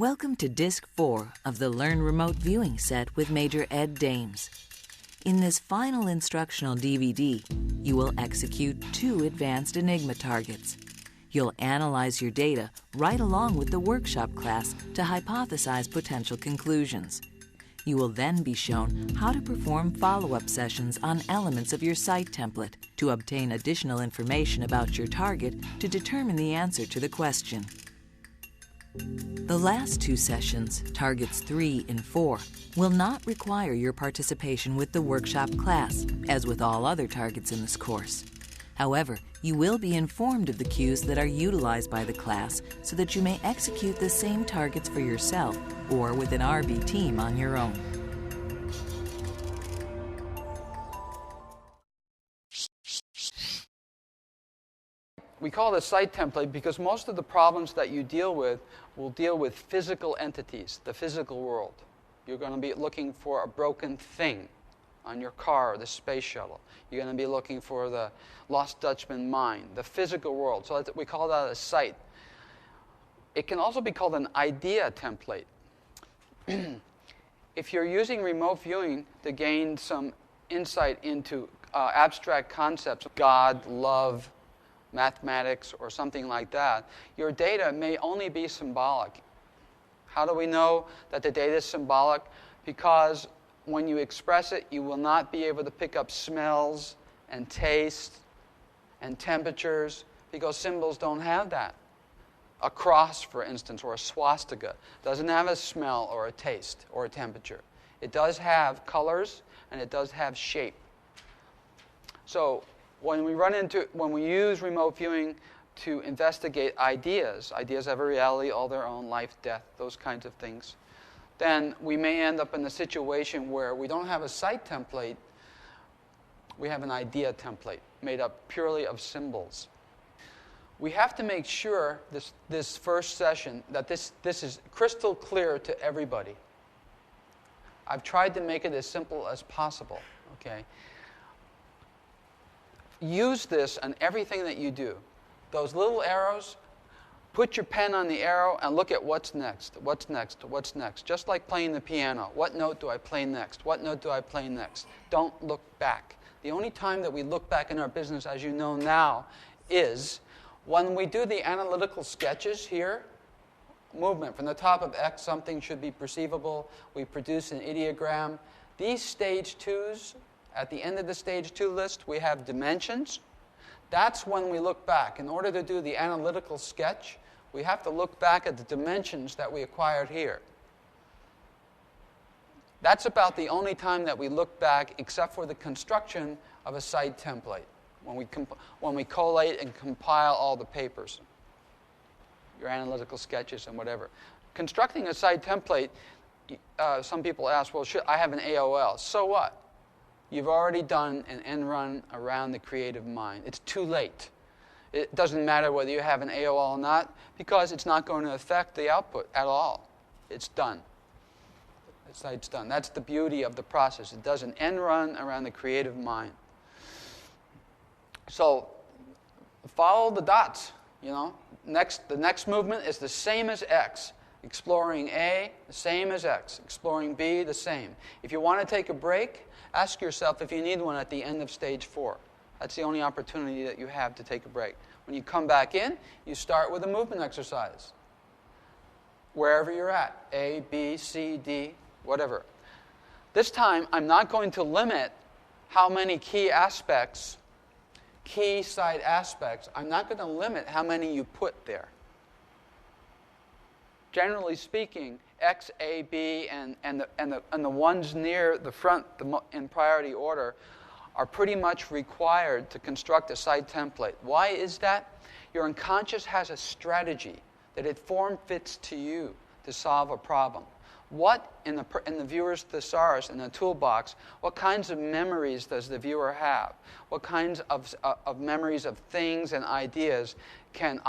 Welcome to Disc 4 of the Learn Remote Viewing set with Major Ed Dames. In this final instructional DVD, you will execute 2 advanced Enigma targets. You'll analyze your data right along with the workshop class to hypothesize potential conclusions. You will then be shown how to perform follow-up sessions on elements of your site template to obtain additional information about your target to determine the answer to the question. The last 2 sessions, targets 3 and 4, will not require your participation with the workshop class, as with all other targets in this course. However, you will be informed of the cues that are utilized by the class so that you may execute the same targets for yourself or with an RV team on your own. We call it a site template because most of the problems that you deal with will deal with physical entities, the physical world. You're going to be looking for a broken thing on your car or the space shuttle. You're going to be looking for the Lost Dutchman mine, the physical world. So we call that a site. It can also be called an idea template. If you're using remote viewing to gain some insight into abstract concepts, God, love, mathematics, or something like that, your data may only be symbolic. How do we know that the data is symbolic? Because when you express it, you will not be able to pick up smells and taste and temperatures because symbols don't have that. A cross, for instance, or a swastika doesn't have a smell or a taste or a temperature. It does have colors and it does have shape. So when we use remote viewing to investigate ideas have a reality all their own, life, death, those kinds of things, then we may end up in a situation where we don't have a site template, we have an idea template made up purely of symbols. We have to make sure this first session that this is crystal clear to everybody. I've tried to make it as simple as possible, okay? Use this on everything that you do. Those little arrows, put your pen on the arrow and look at what's next, what's next, what's next. Just like playing the piano. What note do I play next? What note do I play next? Don't look back. The only time that we look back in our business, as you know now, is when we do the analytical sketches here. Movement. From the top of X, something should be perceivable. We produce an ideogram. These stage 2s, at the end of the stage 2 list, we have dimensions. That's when we look back. In order to do the analytical sketch, we have to look back at the dimensions that we acquired here. That's about the only time that we look back, except for the construction of a site template, when we collate and compile all the papers, your analytical sketches and whatever. Constructing a site template, some people ask, well, I have an AOL. So what? You've already done an end run around the creative mind. It's too late. It doesn't matter whether you have an AOL or not, because it's not going to affect the output at all. It's done. The site's done. That's the beauty of the process. It does an end run around the creative mind. So follow the dots, you know. The next movement is the same as X. Exploring A, the same as X. Exploring B, the same. If you want to take a break, ask yourself if you need one at the end of stage 4. That's the only opportunity that you have to take a break. When you come back in, you start with a movement exercise. Wherever you're at, A, B, C, D, whatever. This time, I'm not going to limit how many key site aspects, I'm not going to limit how many you put there. Generally speaking, X, A, B, and the ones near the front in priority order are pretty much required to construct a site template. Why is that? Your unconscious has a strategy that it form-fits to you to solve a problem. What, in the viewer's thesaurus, in the toolbox, what kinds of memories does the viewer have? What kinds of memories of things and ideas can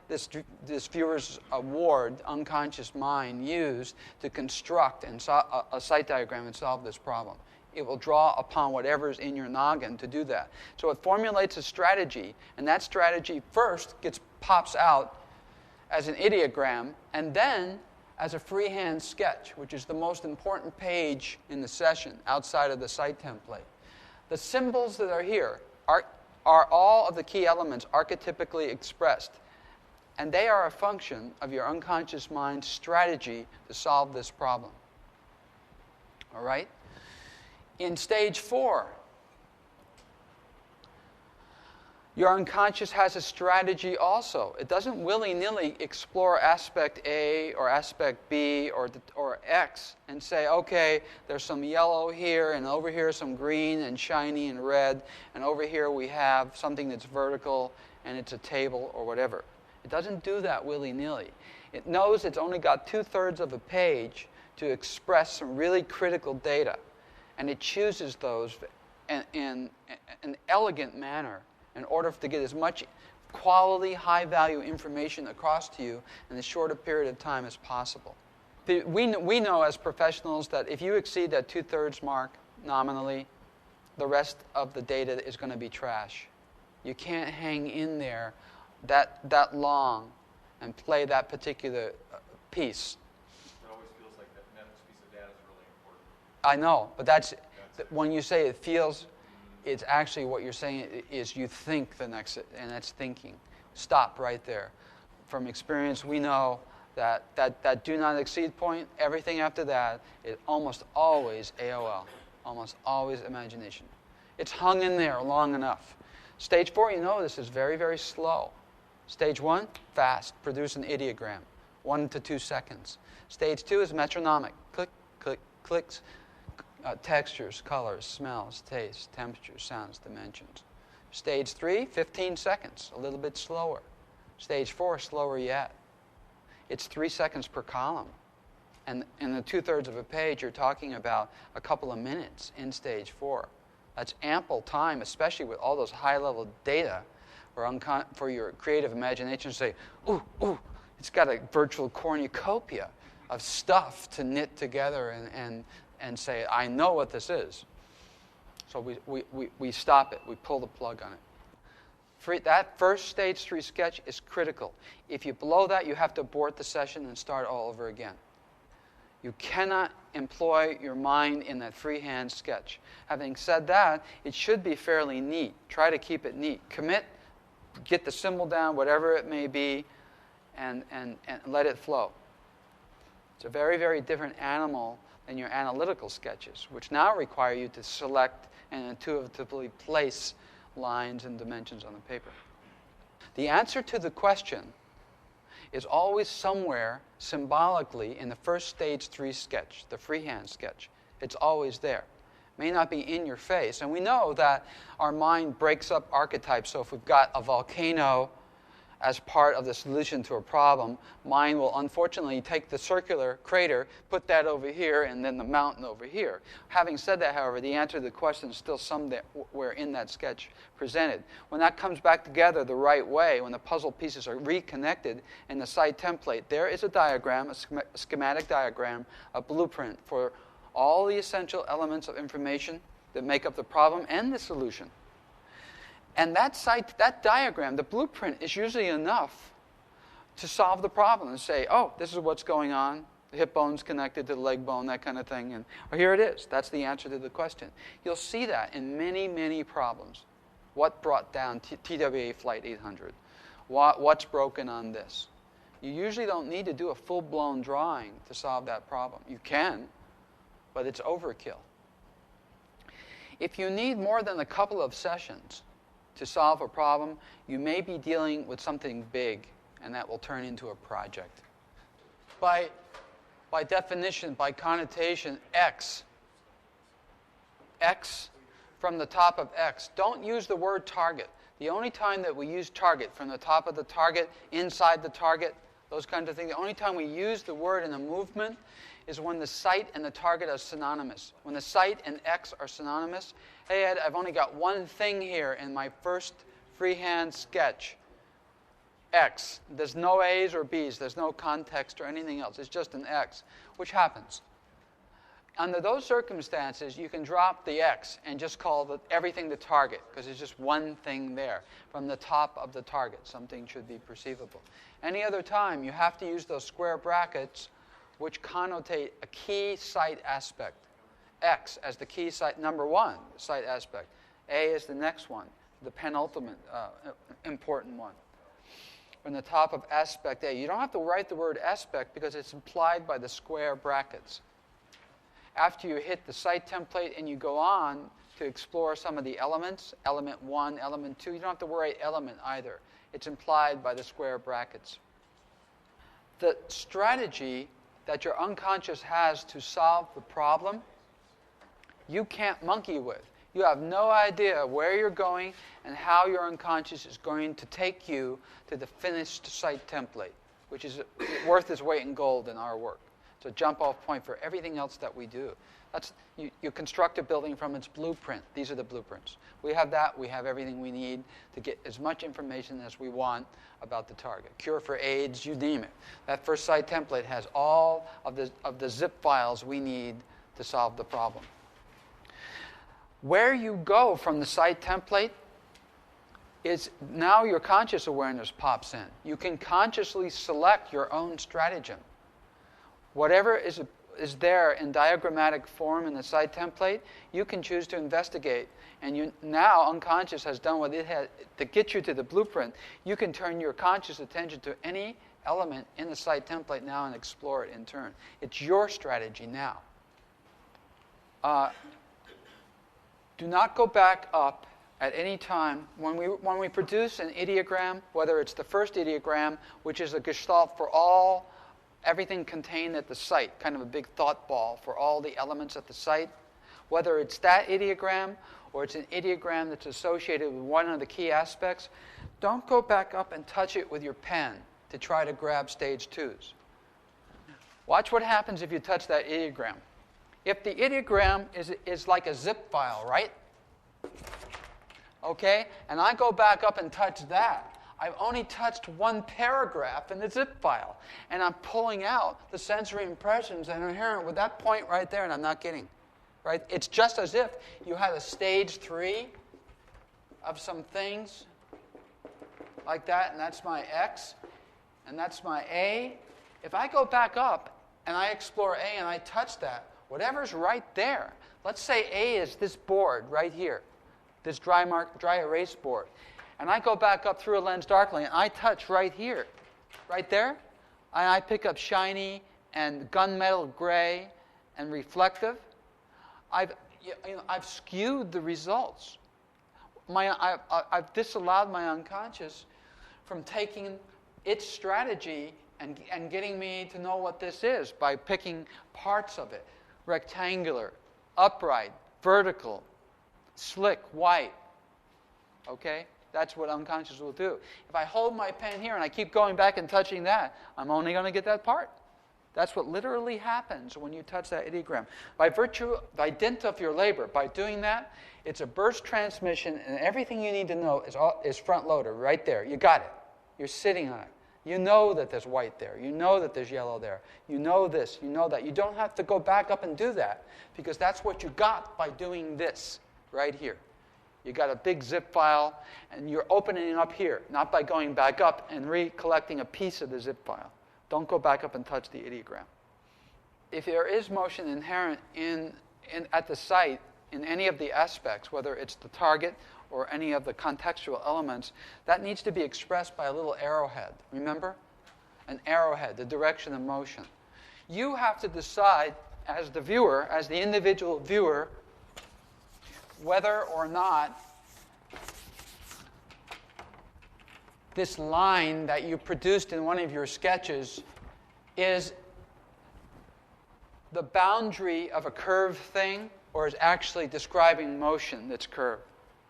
this viewer's ward, unconscious mind, use to construct a site diagram and solve this problem? It will draw upon whatever's in your noggin to do that. So it formulates a strategy, and that strategy first pops out as an ideogram, and then as a freehand sketch, which is the most important page in the session outside of the site template. The symbols that are here are all of the key elements archetypically expressed, and they are a function of your unconscious mind's strategy to solve this problem. All right? In stage 4, your unconscious has a strategy also. It doesn't willy-nilly explore aspect A or aspect B or X and say, okay, there's some yellow here, and over here some green and shiny and red, and over here we have something that's vertical and it's a table or whatever. It doesn't do that willy-nilly. It knows it's only got 2/3 of a page to express some really critical data, and it chooses those in an elegant manner in order to get as much quality, high-value information across to you in as short a period of time as possible. We know as professionals that if you exceed that 2/3 mark nominally, the rest of the data is going to be trash. You can't hang in there that long and play that particular piece. It always feels like that next piece of data is really important. I know, but that's when you say it feels, it's actually what you're saying is you think the next, and that's thinking. Stop right there. From experience, we know that do not exceed point, everything after that is almost always AOL, almost always imagination. It's hung in there long enough. Stage 4, you know this is very, very slow. Stage 1, fast, produce an ideogram, 1 to 2 seconds. Stage 2 is metronomic, click, click, clicks. Textures, colors, smells, tastes, temperatures, sounds, dimensions. Stage 3, 15 seconds, a little bit slower. Stage 4, slower yet. It's 3 seconds per column. And in the 2/3 of a page, you're talking about a couple of minutes in stage 4. That's ample time, especially with all those high-level data for your creative imagination to say, ooh, it's got a virtual cornucopia of stuff to knit together and say, I know what this is. So we stop it. We pull the plug on it. That first stage 3 sketch is critical. If you blow that, you have to abort the session and start all over again. You cannot employ your mind in that freehand sketch. Having said that, it should be fairly neat. Try to keep it neat. Commit, get the symbol down, whatever it may be, and let it flow. It's a very, very different animal than your analytical sketches, which now require you to select and intuitively place lines and dimensions on the paper. The answer to the question is always somewhere symbolically in the first stage 3 sketch, the freehand sketch. It's always there. It may not be in your face. And we know that our mind breaks up archetypes. So if we've got a volcano as part of the solution to a problem, mind will unfortunately take the circular crater, put that over here, and then the mountain over here. Having said that, however, the answer to the question is still somewhere in that sketch presented. When that comes back together the right way, when the puzzle pieces are reconnected in the site template, there is a diagram, a schematic diagram, a blueprint for all the essential elements of information that make up the problem and the solution. And that diagram, the blueprint, is usually enough to solve the problem and say, oh, this is what's going on. The hip bone's connected to the leg bone, that kind of thing. And here it is. That's the answer to the question. You'll see that in many, many problems. What brought down TWA Flight 800? What's broken on this? You usually don't need to do a full-blown drawing to solve that problem. You can, but it's overkill. If you need more than a couple of sessions to solve a problem, you may be dealing with something big, and that will turn into a project. By definition, by connotation, X from the top of X. Don't use the word target. The only time that we use target, from the top of the target, inside the target, those kinds of things, the only time we use the word in a movement is when the site and the target are synonymous. When the site and X are synonymous, hey Ed, I've only got one thing here in my first freehand sketch. X. There's no A's or B's. There's no context or anything else. It's just an X, which happens. Under those circumstances, you can drop the X and just call everything the target, because it's just one thing there. From the top of the target, something should be perceivable. Any other time, you have to use those square brackets which connotate a key sight aspect. X as the key sight, number one, sight aspect. A is the next one, the penultimate important one. From the top of aspect A. You don't have to write the word aspect because it's implied by the square brackets. After you hit the sight template and you go on to explore some of the elements, element 1, element 2, you don't have to worry element either. It's implied by the square brackets. The strategy that your unconscious has to solve the problem, you can't monkey with. You have no idea where you're going and how your unconscious is going to take you to the finished sight template, which is worth its weight in gold in our work. It's a jump-off point for everything else that we do. You construct a building from its blueprint. These are the blueprints. We have that. We have everything we need to get as much information as we want about the target. Cure for AIDS, you name it. That first sight template has all of the zip files we need to solve the problem. Where you go from the sight template is now your conscious awareness pops in. You can consciously select your own stratagem. Whatever is there in diagrammatic form in the sight template, you can choose to investigate. And now unconscious has done what it had to get you to the blueprint. You can turn your conscious attention to any element in the sight template now and explore it in turn. It's your strategy now. Do not go back up at any time. When we produce an ideogram, whether it's the first ideogram, which is a gestalt for everything contained at the site, kind of a big thought ball for all the elements at the site, whether it's that ideogram or it's an ideogram that's associated with one of the key aspects, don't go back up and touch it with your pen to try to grab stage 2s. Watch what happens if you touch that ideogram. If the ideogram is like a zip file, right? Okay? And I go back up and touch that. I've only touched one paragraph in the zip file. And I'm pulling out the sensory impressions that are inherent with that point right there, and I'm not kidding. Right? It's just as if you had a stage 3 of some things like that, and that's my X, and that's my A. If I go back up and I explore A and I touch that, whatever's right there, let's say A is this board right here, this dry erase board. And I go back up through a lens darkly and I touch right here, right there, and I pick up shiny and gunmetal gray and reflective. I've skewed the results. I've disallowed my unconscious from taking its strategy and getting me to know what this is by picking parts of it. Rectangular, upright, vertical, slick, white. Okay? That's what unconscious will do. If I hold my pen here and I keep going back and touching that, I'm only going to get that part. That's what literally happens when you touch that ideogram. By dint of your labor, by doing that, it's a burst transmission, and everything you need to know is front-loaded right there. You got it. You're sitting on it. You know that there's white there. You know that there's yellow there. You know this. You know that. You don't have to go back up and do that because that's what you got by doing this right here. You got a big zip file, and you're opening up here, not by going back up and recollecting a piece of the zip file. Don't go back up and touch the ideogram. If there is motion inherent at the site in any of the aspects, whether it's the target or any of the contextual elements, that needs to be expressed by a little arrowhead. Remember? An arrowhead, the direction of motion. You have to decide as the viewer, as the individual viewer, whether or not this line that you produced in one of your sketches is the boundary of a curved thing or is actually describing motion that's curved.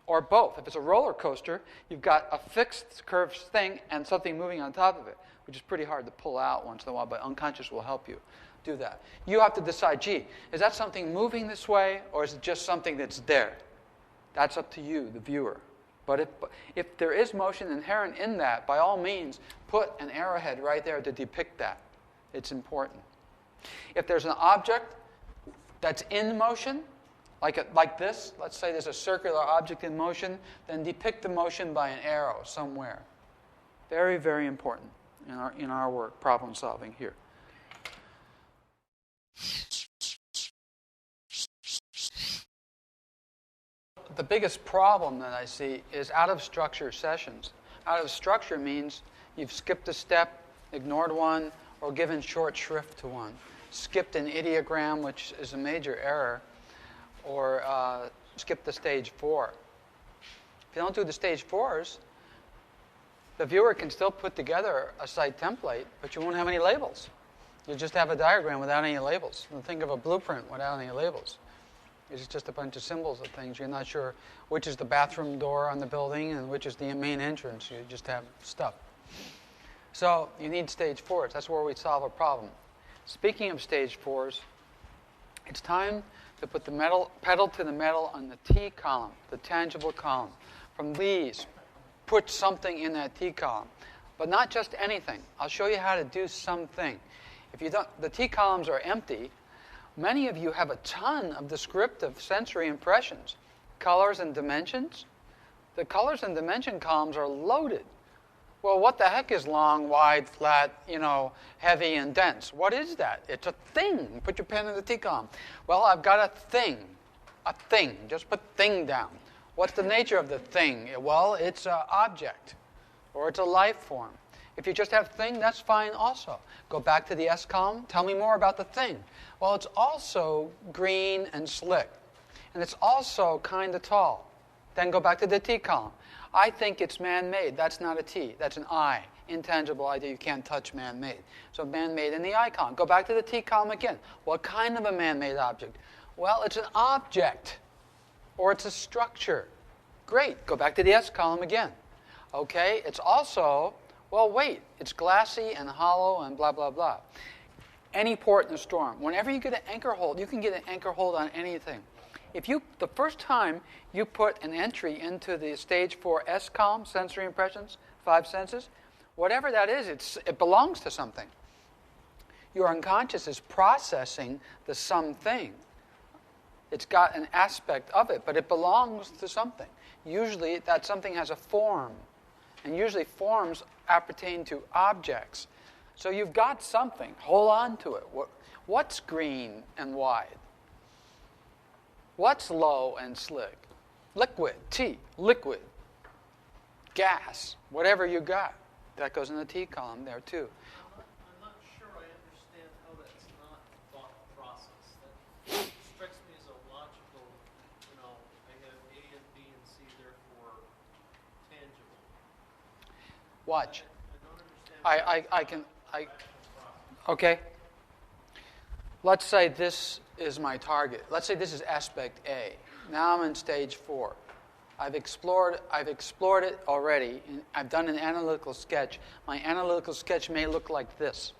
Or both. If it's a roller coaster, you've got a fixed curved thing and something moving on top of it, which is pretty hard to pull out once in a while, but unconscious will help you do that. You have to decide, gee, is that something moving this way or is it just something that's there? That's up to you, the viewer. But if there is motion inherent in that, by all means, put an arrowhead right there to depict that. It's important. If there's an object that's in motion, like this, let's say there's a circular object in motion, then depict the motion by an arrow somewhere. Very, very important in our work, problem solving here. the biggest problem that I see is out of structure sessions. Out of structure means you've skipped a step, ignored one, or given short shrift to one. Skipped an ideogram, which is a major error, or skipped the stage 4. If you don't do the stage 4s, the viewer can still put together a site template, but you won't have any labels. You'll just have a diagram without any labels. And think of a blueprint without any labels. It's just a bunch of symbols of things. You're not sure which is the bathroom door on the building and which is the main entrance. You just have stuff. So you need stage 4s. That's where we solve a problem. Speaking of stage 4s, it's time to put the pedal to the metal on the T column, the tangible column. From these, put something in that T column. But not just anything. I'll show you how to do something. If you don't, the T columns are empty. Many of you have a ton of descriptive sensory impressions. Colors and dimensions. The colors and dimension columns are loaded. Well, what the heck is long, wide, flat, heavy, and dense? What is that? It's a thing. Put your pen in the T column. Well, I've got a thing. A thing. Just put thing down. What's the nature of the thing? Well, it's an object, or it's a life form. If you just have thing, that's fine also. Go back to the S column. Tell me more about the thing. Well, it's also green and slick. And it's also kind of tall. Then go back to the T column. I think it's man-made. That's not a T. That's an I. Intangible idea. You can't touch man-made. So man-made in the I column. Go back to the T column again. What kind of a man-made object? Well, it's an object. Or it's a structure. Great. Go back to the S column again. Okay. It's also, well, wait. It's glassy and hollow and blah, blah, blah. Any port in a storm. Whenever you get an anchor hold, you can get an anchor hold on anything. If the first time you put an entry into the stage 4 S column, sensory impressions, 5 senses, whatever that is, it belongs to something. Your unconscious is processing the something. It's got an aspect of it, but it belongs to something. Usually that something has a form, and usually forms appertain to objects. So you've got something. Hold on to it. What's green and wide? What's low and slick? Liquid, T, liquid. Gas, whatever you got. That goes in the T column there too. I'm not sure I understand how that's not thought process. That strikes me as a logical, I have A and B and C, therefore tangible. Watch. I don't understand. Okay. Let's say this is my target. Let's say this is aspect A. Now I'm in stage 4. I've explored it already. I've done an analytical sketch. My analytical sketch may look like this.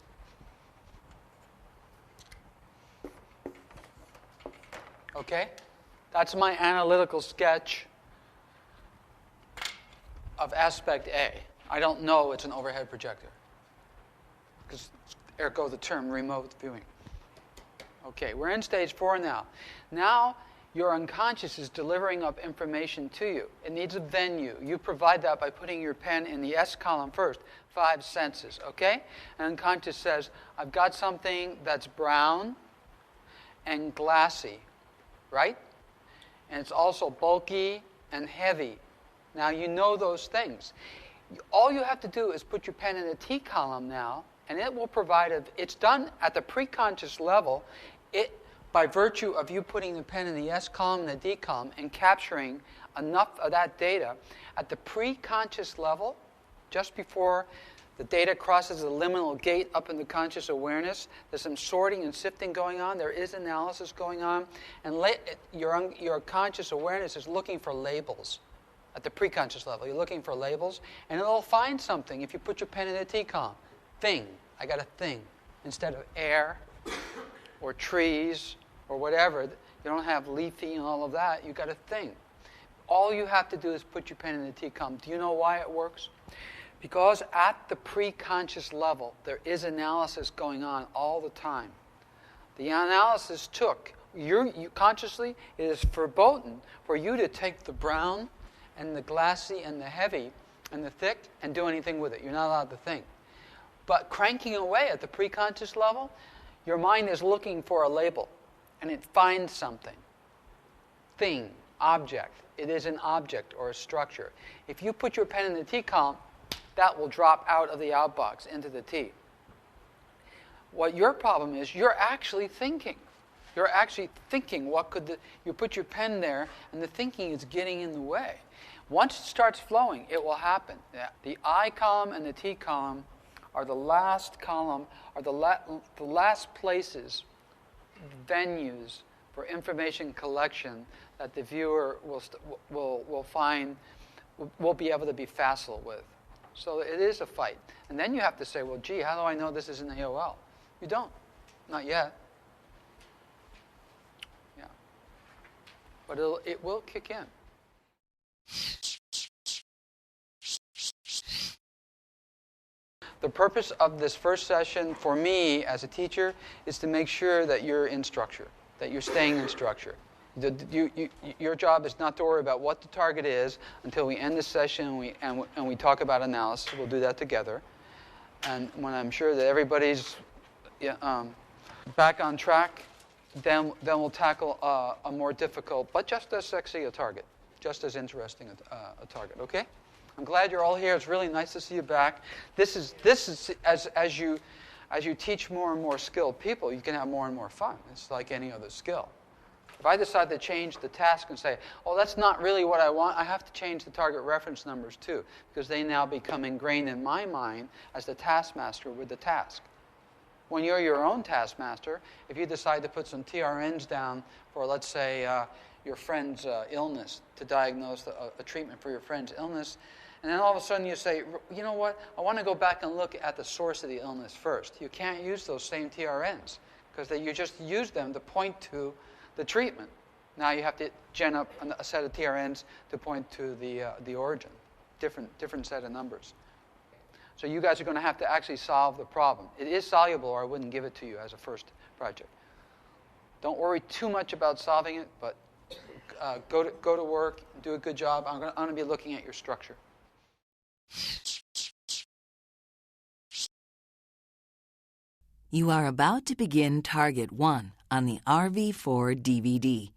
Okay? That's my analytical sketch of aspect A. I don't know it's an overhead projector, because ergo the term remote viewing. Okay, we're in stage 4 now. Now your unconscious is delivering up information to you. It needs a venue. You provide that by putting your pen in the S column first. 5 senses, okay? And unconscious says, I've got something that's brown and glassy, right? And it's also bulky and heavy. Now you know those things. All you have to do is put your pen in the T column now, and it will provide it's done at the preconscious level. By virtue of you putting the pen in the S column and the D column and capturing enough of that data at the preconscious level, just before the data crosses the liminal gate up into conscious awareness, there's some sorting and sifting going on. There is analysis going on. And your conscious awareness is looking for labels. At the preconscious level, you're looking for labels, and it'll find something if you put your pen in the T column. Thing. I got a thing. Instead of air or trees or whatever, you don't have leafy and all of that. You got a thing. All you have to do is put your pen in the T column. Do you know why it works? Because at the preconscious level, there is analysis going on all the time. The analysis you consciously, it is verboten for you to take the brown and the glassy and the heavy and the thick and do anything with it. You're not allowed to think. But cranking away at the preconscious level, your mind is looking for a label, and it finds something. Thing. object. It is an object or a structure. If you put your pen in the T column, that will drop out of the outbox into the T. What your problem is, you're actually thinking. You're actually thinking, you put your pen there, and the thinking is getting in the way. Once it starts flowing, it will happen. The I column and the T column are the last column, are the last places, venues for information collection that the viewer will find, will be able to be facile with. So it is a fight. And then you have to say, well, gee, how do I know this isn't AOL? You don't. Not yet. Yeah. But it will kick in. The purpose of this first session for me as a teacher is to make sure that you're in structure, that you're staying in structure. Your job is not to worry about what the target is until we end the session and we talk about analysis. We'll do that together. And when I'm sure that everybody's back on track, then we'll tackle a more difficult, but just as sexy a target, just as interesting a target. Okay? I'm glad you're all here. It's really nice to see you back. This is as you teach more and more skilled people, you can have more and more fun. It's like any other skill. If I decide to change the task and say, oh, that's not really what I want, I have to change the target reference numbers too, because they now become ingrained in my mind as the taskmaster with the task. When you're your own taskmaster, if you decide to put some TRNs down for, let's say, your friend's illness, to diagnose a treatment for your friend's illness, and then all of a sudden you say, you know what, I want to go back and look at the source of the illness first. You can't use those same TRNs, because you just use them to point to the treatment. Now you have to gen up a set of TRNs to point to the origin, different set of numbers. So you guys are going to have to actually solve the problem. It is soluble, or I wouldn't give it to you as a first project. Don't worry too much about solving it, but go to work, do a good job. I'm going to be looking at your structure. You are about to begin Target 1 on the RV4 DVD.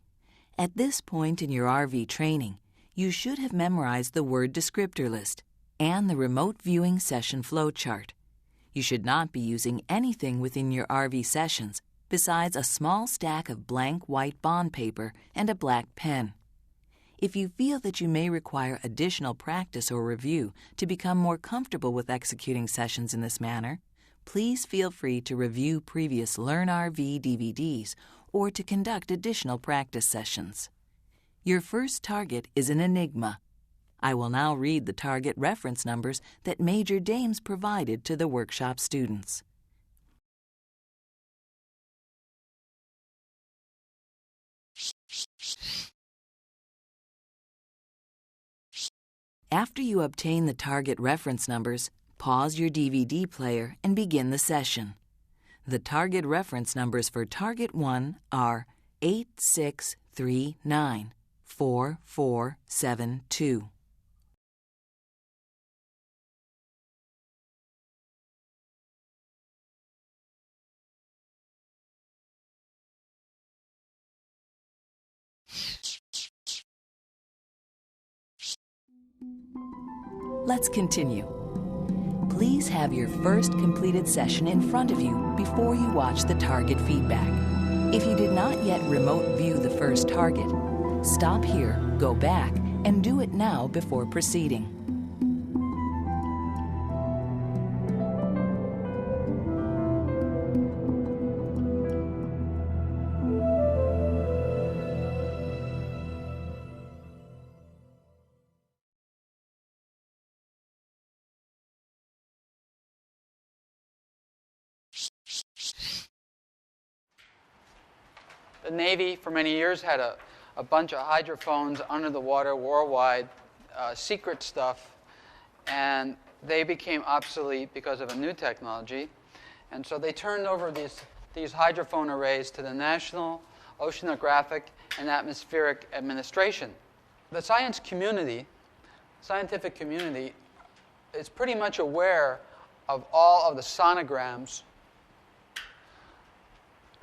At this point in your RV training, you should have memorized the word descriptor list and the remote viewing session flowchart. You should not be using anything within your RV sessions besides a small stack of blank white bond paper and a black pen. If you feel that you may require additional practice or review to become more comfortable with executing sessions in this manner, please feel free to review previous Learn RV DVDs or to conduct additional practice sessions. Your first target is an enigma. I will now read the target reference numbers that Major Dames provided to the workshop students. After you obtain the target reference numbers, pause your DVD player and begin the session. The target reference numbers for Target 1 are 86394472. Let's continue. Please have your first completed session in front of you before you watch the target feedback. If you did not yet remote view the first target, stop here, go back, and do it now before proceeding. The Navy, for many years, had a bunch of hydrophones under the water worldwide, secret stuff, and they became obsolete because of a new technology. And so they turned over these hydrophone arrays to the National Oceanographic and Atmospheric Administration. The scientific community is pretty much aware of all of the sonograms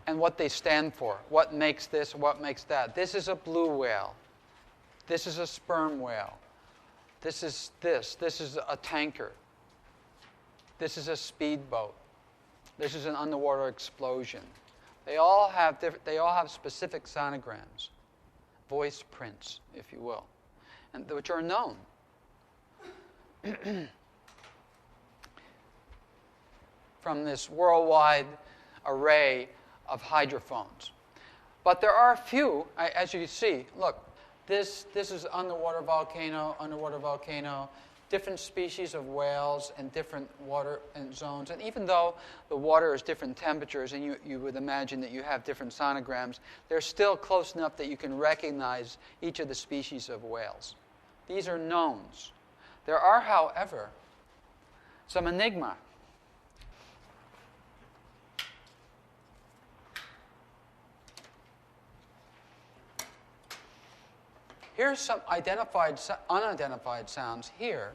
and what they stand for, what makes this, what makes that. This is a blue whale. This is a sperm whale. This is this. This is a tanker. This is a speedboat. This is an underwater explosion. They all have specific sonograms, voice prints, if you will, and which are known. From this worldwide array of hydrophones. But there are a few, as you can see, look, this is underwater volcano, different species of whales and different water and zones. And even though the water is different temperatures and you would imagine that you have different sonograms, they're still close enough that you can recognize each of the species of whales. These are knowns. There are, however, some enigma. Here's some unidentified sounds here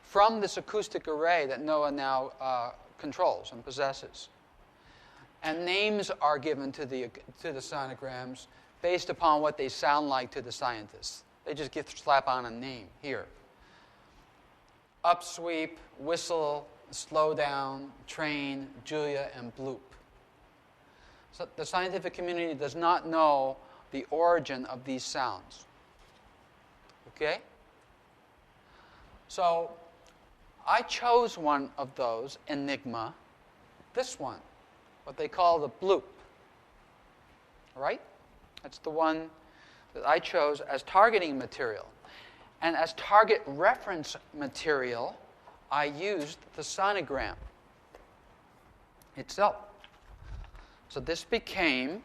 from this acoustic array that NOAA now controls and possesses. And names are given to the sonograms based upon what they sound like to the scientists. They just slap on a name here. Upsweep, whistle, slow down, train, Julia, and bloop. So the scientific community does not know the origin of these sounds. Okay? So I chose one of those, enigma, this one, what they call the bloop. Right? That's the one that I chose as targeting material. And as target reference material, I used the sonogram itself. So this became,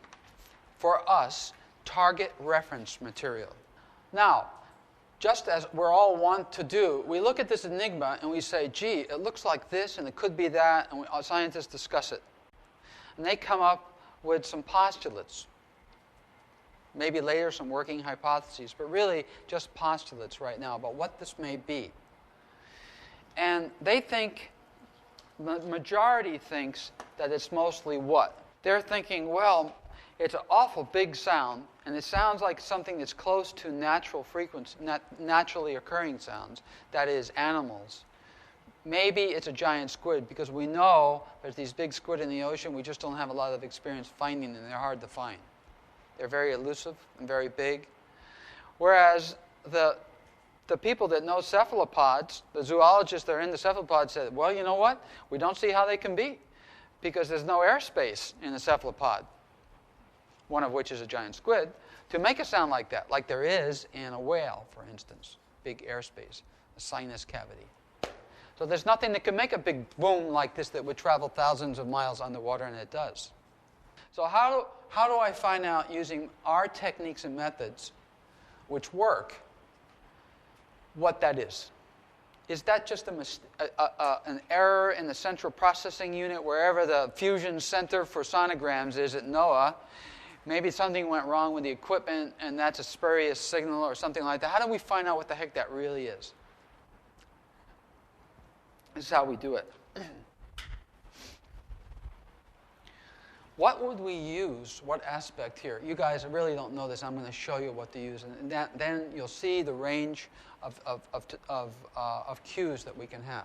for us, target reference material. Now, just as we're all wont to do, we look at this enigma and we say, gee, it looks like this and it could be that, and scientists discuss it. And they come up with some postulates. Maybe later some working hypotheses, but really just postulates right now about what this may be. And they think, the majority thinks that it's mostly what? They're thinking, well, it's an awful big sound, and it sounds like something that's close to natural frequency, naturally occurring sounds, that is, animals. Maybe it's a giant squid, because we know there's these big squid in the ocean, we just don't have a lot of experience finding them, they're hard to find. They're very elusive and very big. Whereas the people that know cephalopods, the zoologists that are in the cephalopods said, well, you know what? We don't see how they can be, because there's no airspace in a cephalopod, one of which is a giant squid, to make a sound like that, like there is in a whale, for instance, big airspace, a sinus cavity. So there's nothing that can make a big boom like this that would travel thousands of miles underwater, and it does. So how do I find out, using our techniques and methods, which work, what that is? Is that just an error in the central processing unit, wherever the fusion center for sonograms is at NOAA? Maybe something went wrong with the equipment, and that's a spurious signal or something like that. How do we find out what the heck that really is? This is how we do it. What would we use? What aspect here? You guys really don't know this. I'm going to show you what to use, and then you'll see the range of cues that we can have.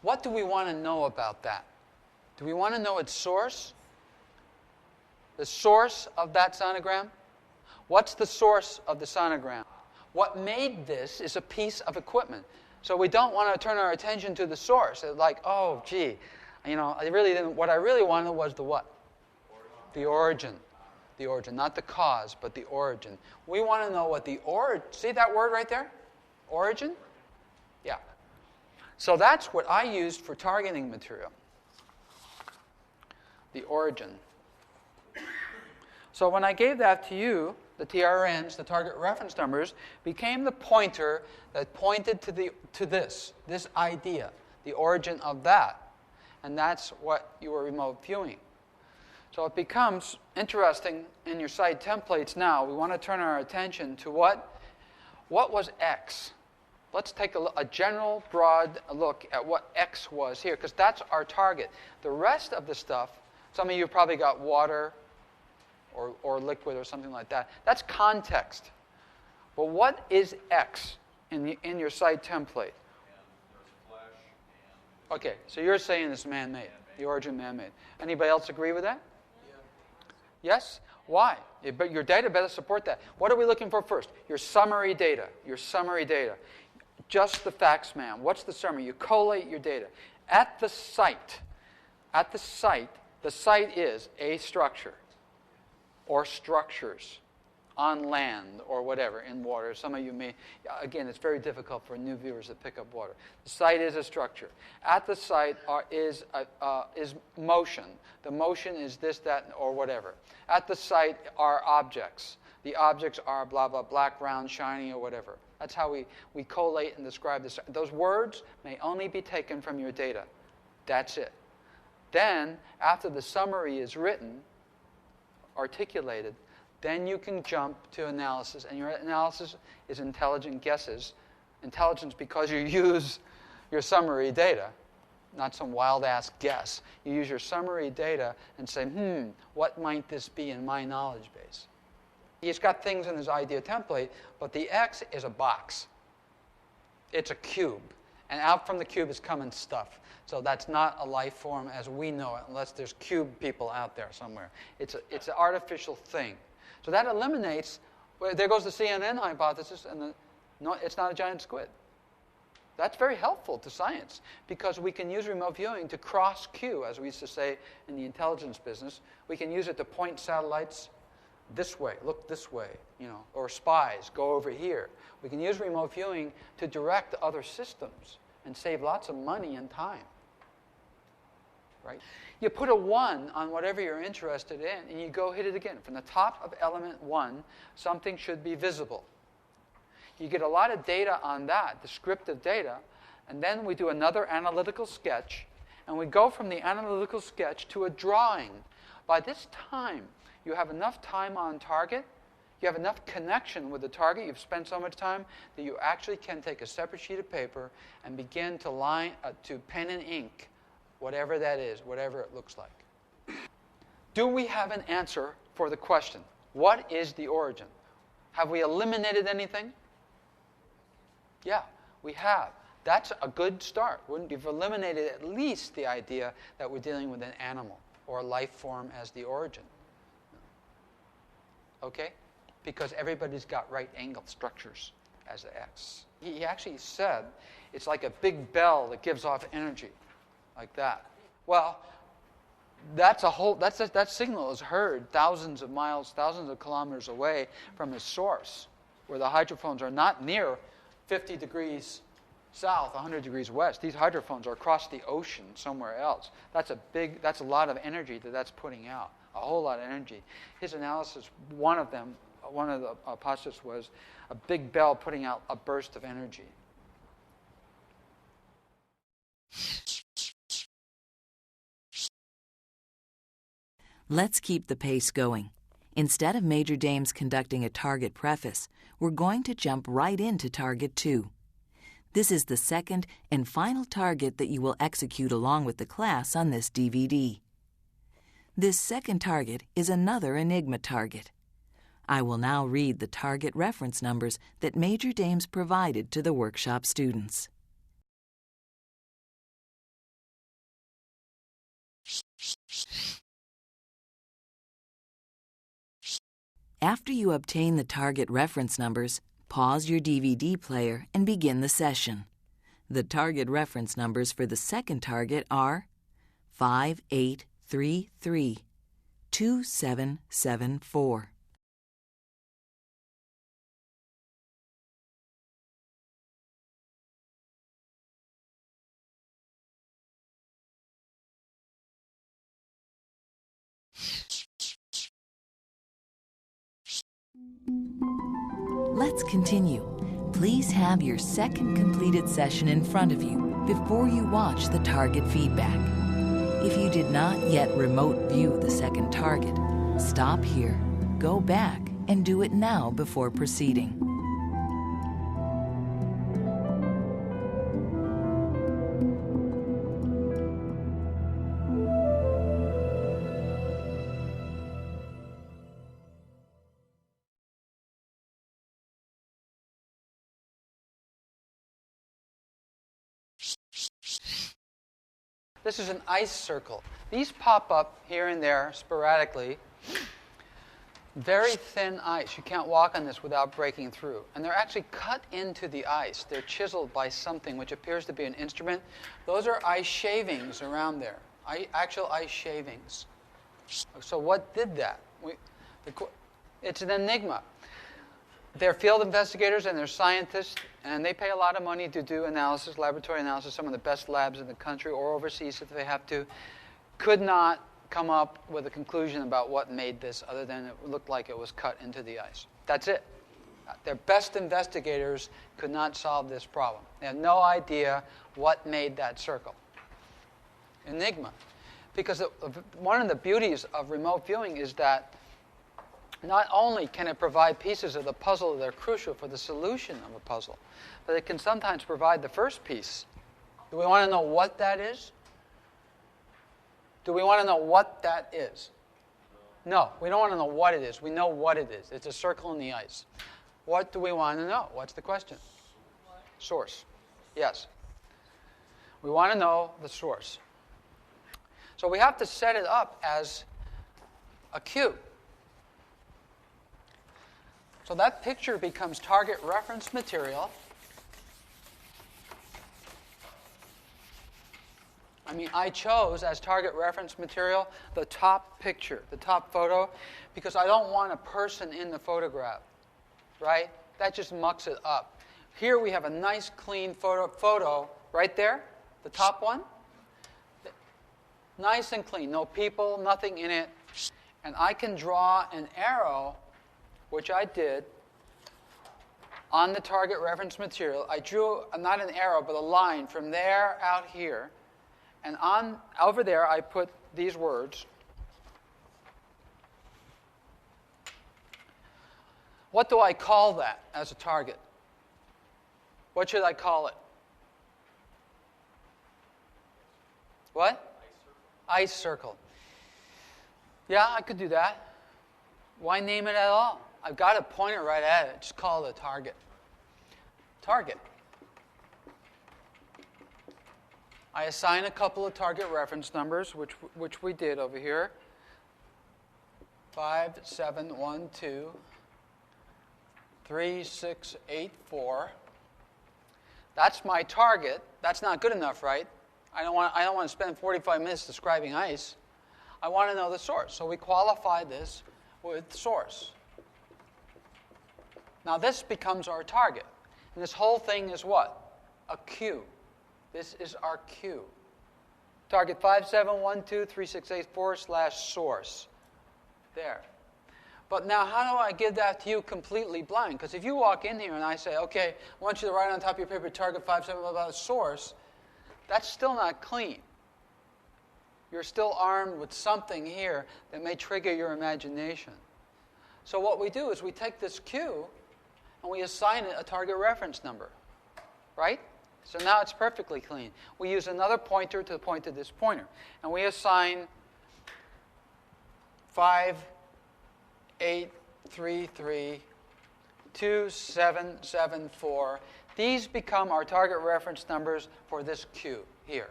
What do we want to know about that? Do we want to know its source? The source of that sonogram? What's the source of the sonogram? What made this is a piece of equipment. So we don't want to turn our attention to the source. It's like, oh, gee, I really didn't. What I really wanted was the what? The origin. The origin, not the cause, but the origin. We want to know what the origin. See that word right there? Origin? Yeah. So that's what I used for targeting material. The origin. So when I gave that to you, the TRNs, the target reference numbers, became the pointer that pointed to this idea, the origin of that. And that's what you were remote viewing. So it becomes interesting in your site templates now. We want to turn our attention to what was X. Let's take a general, broad look at what X was here, because that's our target. The rest of the stuff, some of you probably got water or liquid or something like that. That's context. But what is X in your site template? Okay, so you're saying it's man-made, the origin man-made. Anybody else agree with that? Yes? Why? But your data better support that. What are we looking for first? Your summary data. Your summary data. Just the facts, ma'am. What's the summary? You collate your data. At the site, the site is a structure or structures on land or whatever, in water. Some of you may, again, it's very difficult for new viewers to pick up water. The site is a structure. At the site is motion. The motion is this, that, or whatever. At the site are objects. The objects are blah, blah, black, round, shiny, or whatever. That's how we collate and describe this. Those words may only be taken from your data. That's it. Then, after the summary is written, articulated, then you can jump to analysis. And your analysis is intelligent guesses. Intelligence because you use your summary data, not some wild-ass guess. You use your summary data and say, what might this be in my knowledge base? He's got things in his idea template, but the X is a box. It's a cube. And out from the cube is coming stuff. So that's not a life form as we know it, unless there's cube people out there somewhere. It's an artificial thing. So that eliminates, well, there goes the CNN hypothesis, and no, it's not a giant squid. That's very helpful to science, because we can use remote viewing to cross-cue, as we used to say in the intelligence business. We can use it to point satellites this way, look this way, or spies, go over here. We can use remote viewing to direct other systems and save lots of money and time. Right? You put a 1 on whatever you're interested in, and you go hit it again. From the top of element 1, something should be visible. You get a lot of data on that, descriptive data, and then we do another analytical sketch, and we go from the analytical sketch to a drawing. By this time, you have enough time on target, you have enough connection with the target, you've spent so much time that you actually can take a separate sheet of paper and begin to pen and ink whatever that is, whatever it looks like. Do we have an answer for the question, what is the origin? Have we eliminated anything? Yeah, we have. That's a good start. We've eliminated at least the idea that we're dealing with an animal or a life form as the origin. Okay? Because everybody's got right-angle structures as the X. He actually said it's like a big bell that gives off energy, like that. Well, that signal is heard thousands of miles, thousands of kilometers away from its source, where the hydrophones are not near 50 degrees south, 100 degrees west. These hydrophones are across the ocean somewhere else. That's a lot of energy that's putting out, a whole lot of energy. His analysis, one of the hypotheses was a big bell putting out a burst of energy. Let's keep the pace going. Instead of Major Dames conducting a target preface, we're going to jump right into target 2. This is the second and final target that you will execute along with the class on this DVD. This second target is another Enigma target. I will now read the target reference numbers that Major Dames provided to the workshop students. After you obtain the target reference numbers, pause your DVD player and begin the session. The target reference numbers for the second target are 5833 2774. Let's continue. Please have your second completed session in front of you before you watch the target feedback. If you did not yet remote view the second target, stop here, go back, and do it now before proceeding. This is an ice circle. These pop up here and there sporadically. Very thin ice. You can't walk on this without breaking through. And they're actually cut into the ice. They're chiseled by something which appears to be an instrument. Those are ice shavings around there. Actual ice shavings. So what did that? It's an enigma. They're field investigators and they're scientists, and they pay a lot of money to do analysis, laboratory analysis. Some of the best labs in the country or overseas if they have to. Could not come up with a conclusion about what made this other than it looked like it was cut into the ice. That's it. Their best investigators could not solve this problem. They had no idea what made that circle. Enigma. Because one of the beauties of remote viewing is that not only can it provide pieces of the puzzle that are crucial for the solution of a puzzle, but it can sometimes provide the first piece. Do we want to know what that is? Do we want to know what that is? No, we don't want to know what it is. We know what it is. It's a circle in the ice. What do we want to know? What's the question? Source. Yes. We want to know the source. So we have to set it up as a cue. So that picture becomes target reference material. I chose as target reference material the top picture, the top photo, because I don't want a person in the photograph, right? That just mucks it up. Here we have a nice clean photo right there, the top one. Nice and clean, no people, nothing in it. And I can draw an arrow, which I did, on the target reference material. I drew not an arrow, but a line from there out here. And over there, I put these words. What do I call that as a target? What should I call it? What? Ice circle. Yeah, I could do that. Why name it at all? I've got to point it right at it. Just call it a target. Target. I assign a couple of target reference numbers, which we did over here. 5712 3684. That's my target. That's not good enough, right? I don't want to spend 45 minutes describing ice. I want to know the source. So we qualify this with source. Now this becomes our target. And this whole thing is what? A cue. This is our cue. Target 57123684/source. There. But now how do I give that to you completely blind? Because if you walk in here and I say, okay, I want you to write on top of your paper target 57 source, that's still not clean. You're still armed with something here that may trigger your imagination. So what we do is we take this cue and we assign it a target reference number. Right? So now it's perfectly clean. We use another pointer to point to this pointer. And we assign 58332774. These become our target reference numbers for this cue here.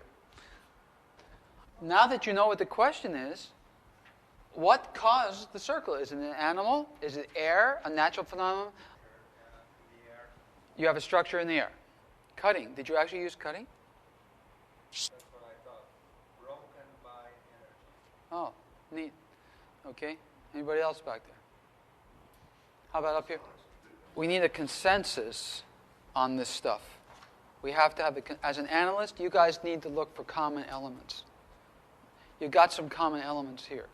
Now that you know what the question is, what caused the circle? Is it an animal? Is it air, a natural phenomenon? You have a structure in the air. Cutting. Did you actually use cutting? That's what I thought. Broken by energy. Oh, neat. Okay. Anybody else back there? How about up here? We need a consensus on this stuff. We have to have as an analyst, you guys need to look for common elements. You've got some common elements here.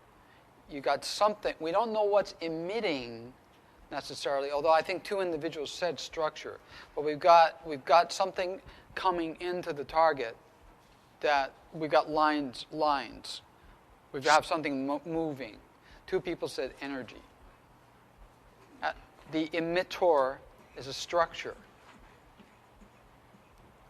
You got something. We don't know what's emitting necessarily, although I think two individuals said structure. But we've got something coming into the target that we've got lines. We have something moving. Two people said energy. The emitter is a structure.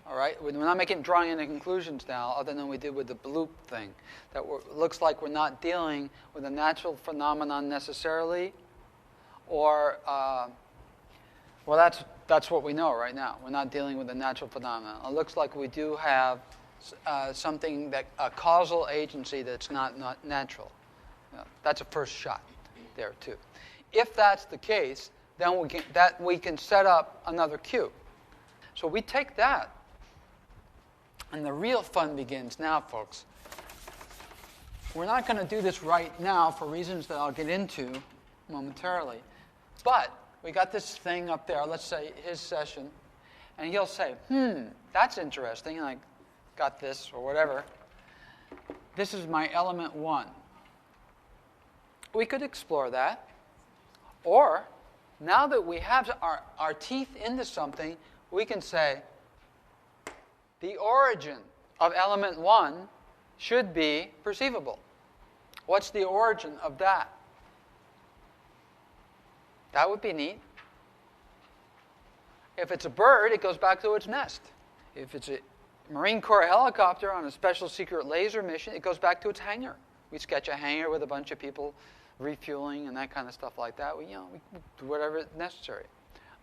All right? We're not drawing any conclusions now other than we did with the bloop thing. That looks like we're not dealing with a natural phenomenon necessarily, or, well, that's what we know right now. We're not dealing with a natural phenomenon. It looks like we do have something that a causal agency that's not natural. That's a first shot there too. If that's the case, then we can set up another cue. So we take that, and the real fun begins now, folks. We're not going to do this right now for reasons that I'll get into momentarily. But we got this thing up there, let's say his session, and he'll say, that's interesting, and I got this, or whatever. This is my element 1. We could explore that. Or, now that we have our teeth into something, we can say, the origin of element 1 should be perceivable. What's the origin of that? That would be neat. If it's a bird, it goes back to its nest. If it's a Marine Corps helicopter on a special secret laser mission, it goes back to its hangar. We sketch a hangar with a bunch of people refueling and that kind of stuff like that. We do whatever is necessary.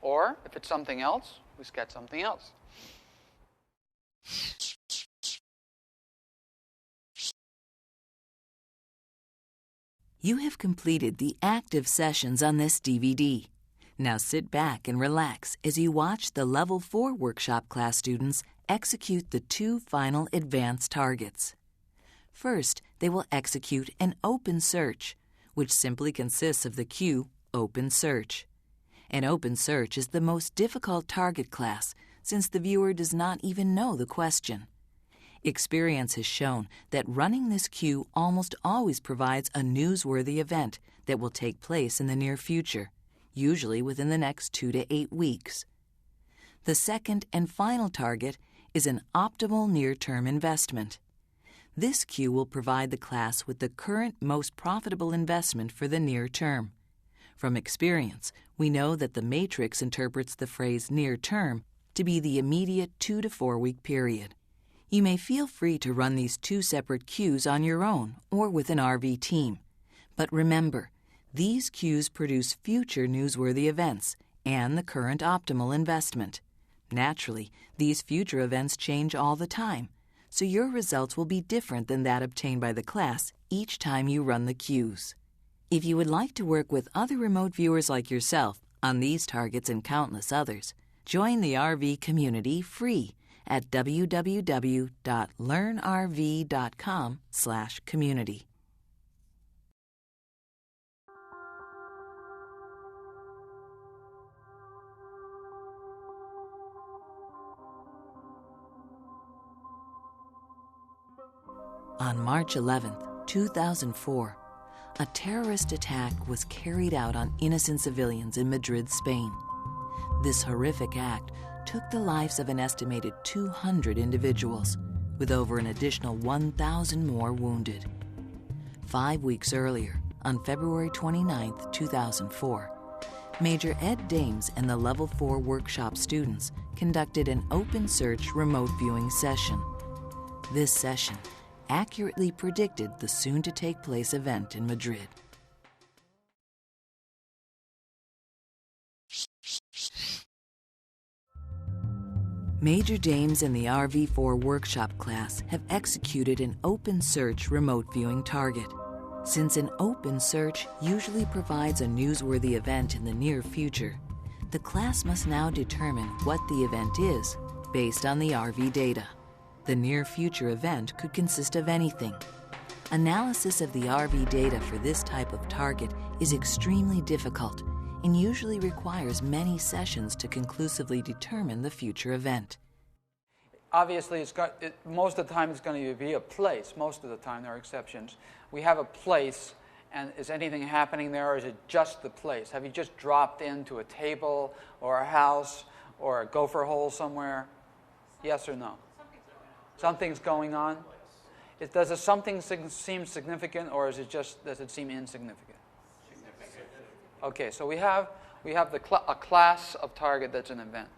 Or, if it's something else, we sketch something else. You have completed the active sessions on this DVD. Now sit back and relax as you watch the Level 4 workshop class students execute the 2 final advanced targets. First, they will execute an open search, which simply consists of the cue Open Search. An open search is the most difficult target class since the viewer does not even know the question. Experience has shown that running this cue almost always provides a newsworthy event that will take place in the near future, usually within the next 2 to 8 weeks. The second and final target is an optimal near-term investment. This cue will provide the class with the current most profitable investment for the near term. From experience, we know that the matrix interprets the phrase near term to be the immediate 2 to 4 week period. You may feel free to run these 2 separate cues on your own or with an RV team. But remember, these cues produce future newsworthy events and the current optimal investment. Naturally, these future events change all the time, so your results will be different than that obtained by the class each time you run the cues. If you would like to work with other remote viewers like yourself on these targets and countless others, join the RV community free at www.learnrv.com/community. On March 11, 2004, a terrorist attack was carried out on innocent civilians in Madrid, Spain. This horrific act took the lives of an estimated 200 individuals, with over an additional 1,000 more wounded. 5 weeks earlier, on February 29, 2004, Major Ed Dames and the Level 4 workshop students conducted an open search remote viewing session. This session accurately predicted the soon-to-take-place event in Madrid. Major Dames and the RV4 workshop class have executed an open search remote viewing target. Since an open search usually provides a newsworthy event in the near future, the class must now determine what the event is based on the RV data. The near future event could consist of anything. Analysis of the RV data for this type of target is extremely difficult and usually requires many sessions to conclusively determine the future event. Obviously, most of the time it's going to be a place. Most of the time, there are exceptions. We have a place, and is anything happening there, or is it just the place? Have you just dropped into a table or a house or a gopher hole somewhere? Yes or no? Something's going on. Does a something seem significant, or is it just, does it seem insignificant? Okay, so we have a class of target that's an event.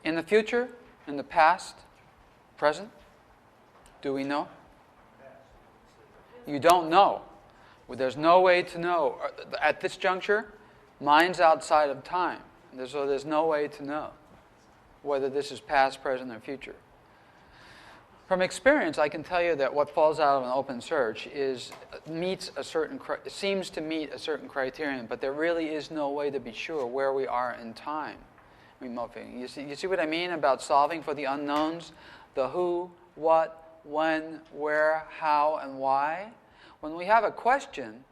In the future? In the past? Present? Do we know? You don't know. Well, there's no way to know. At this juncture, mind's outside of time. So there's no way to know whether this is past, present, or future. From experience, I can tell you that what falls out of an open search seems to meet a certain criterion, but there really is no way to be sure where we are in time. Remote viewing. You see what I mean about solving for the unknowns? The who, what, when, where, how, and why. When we have a question,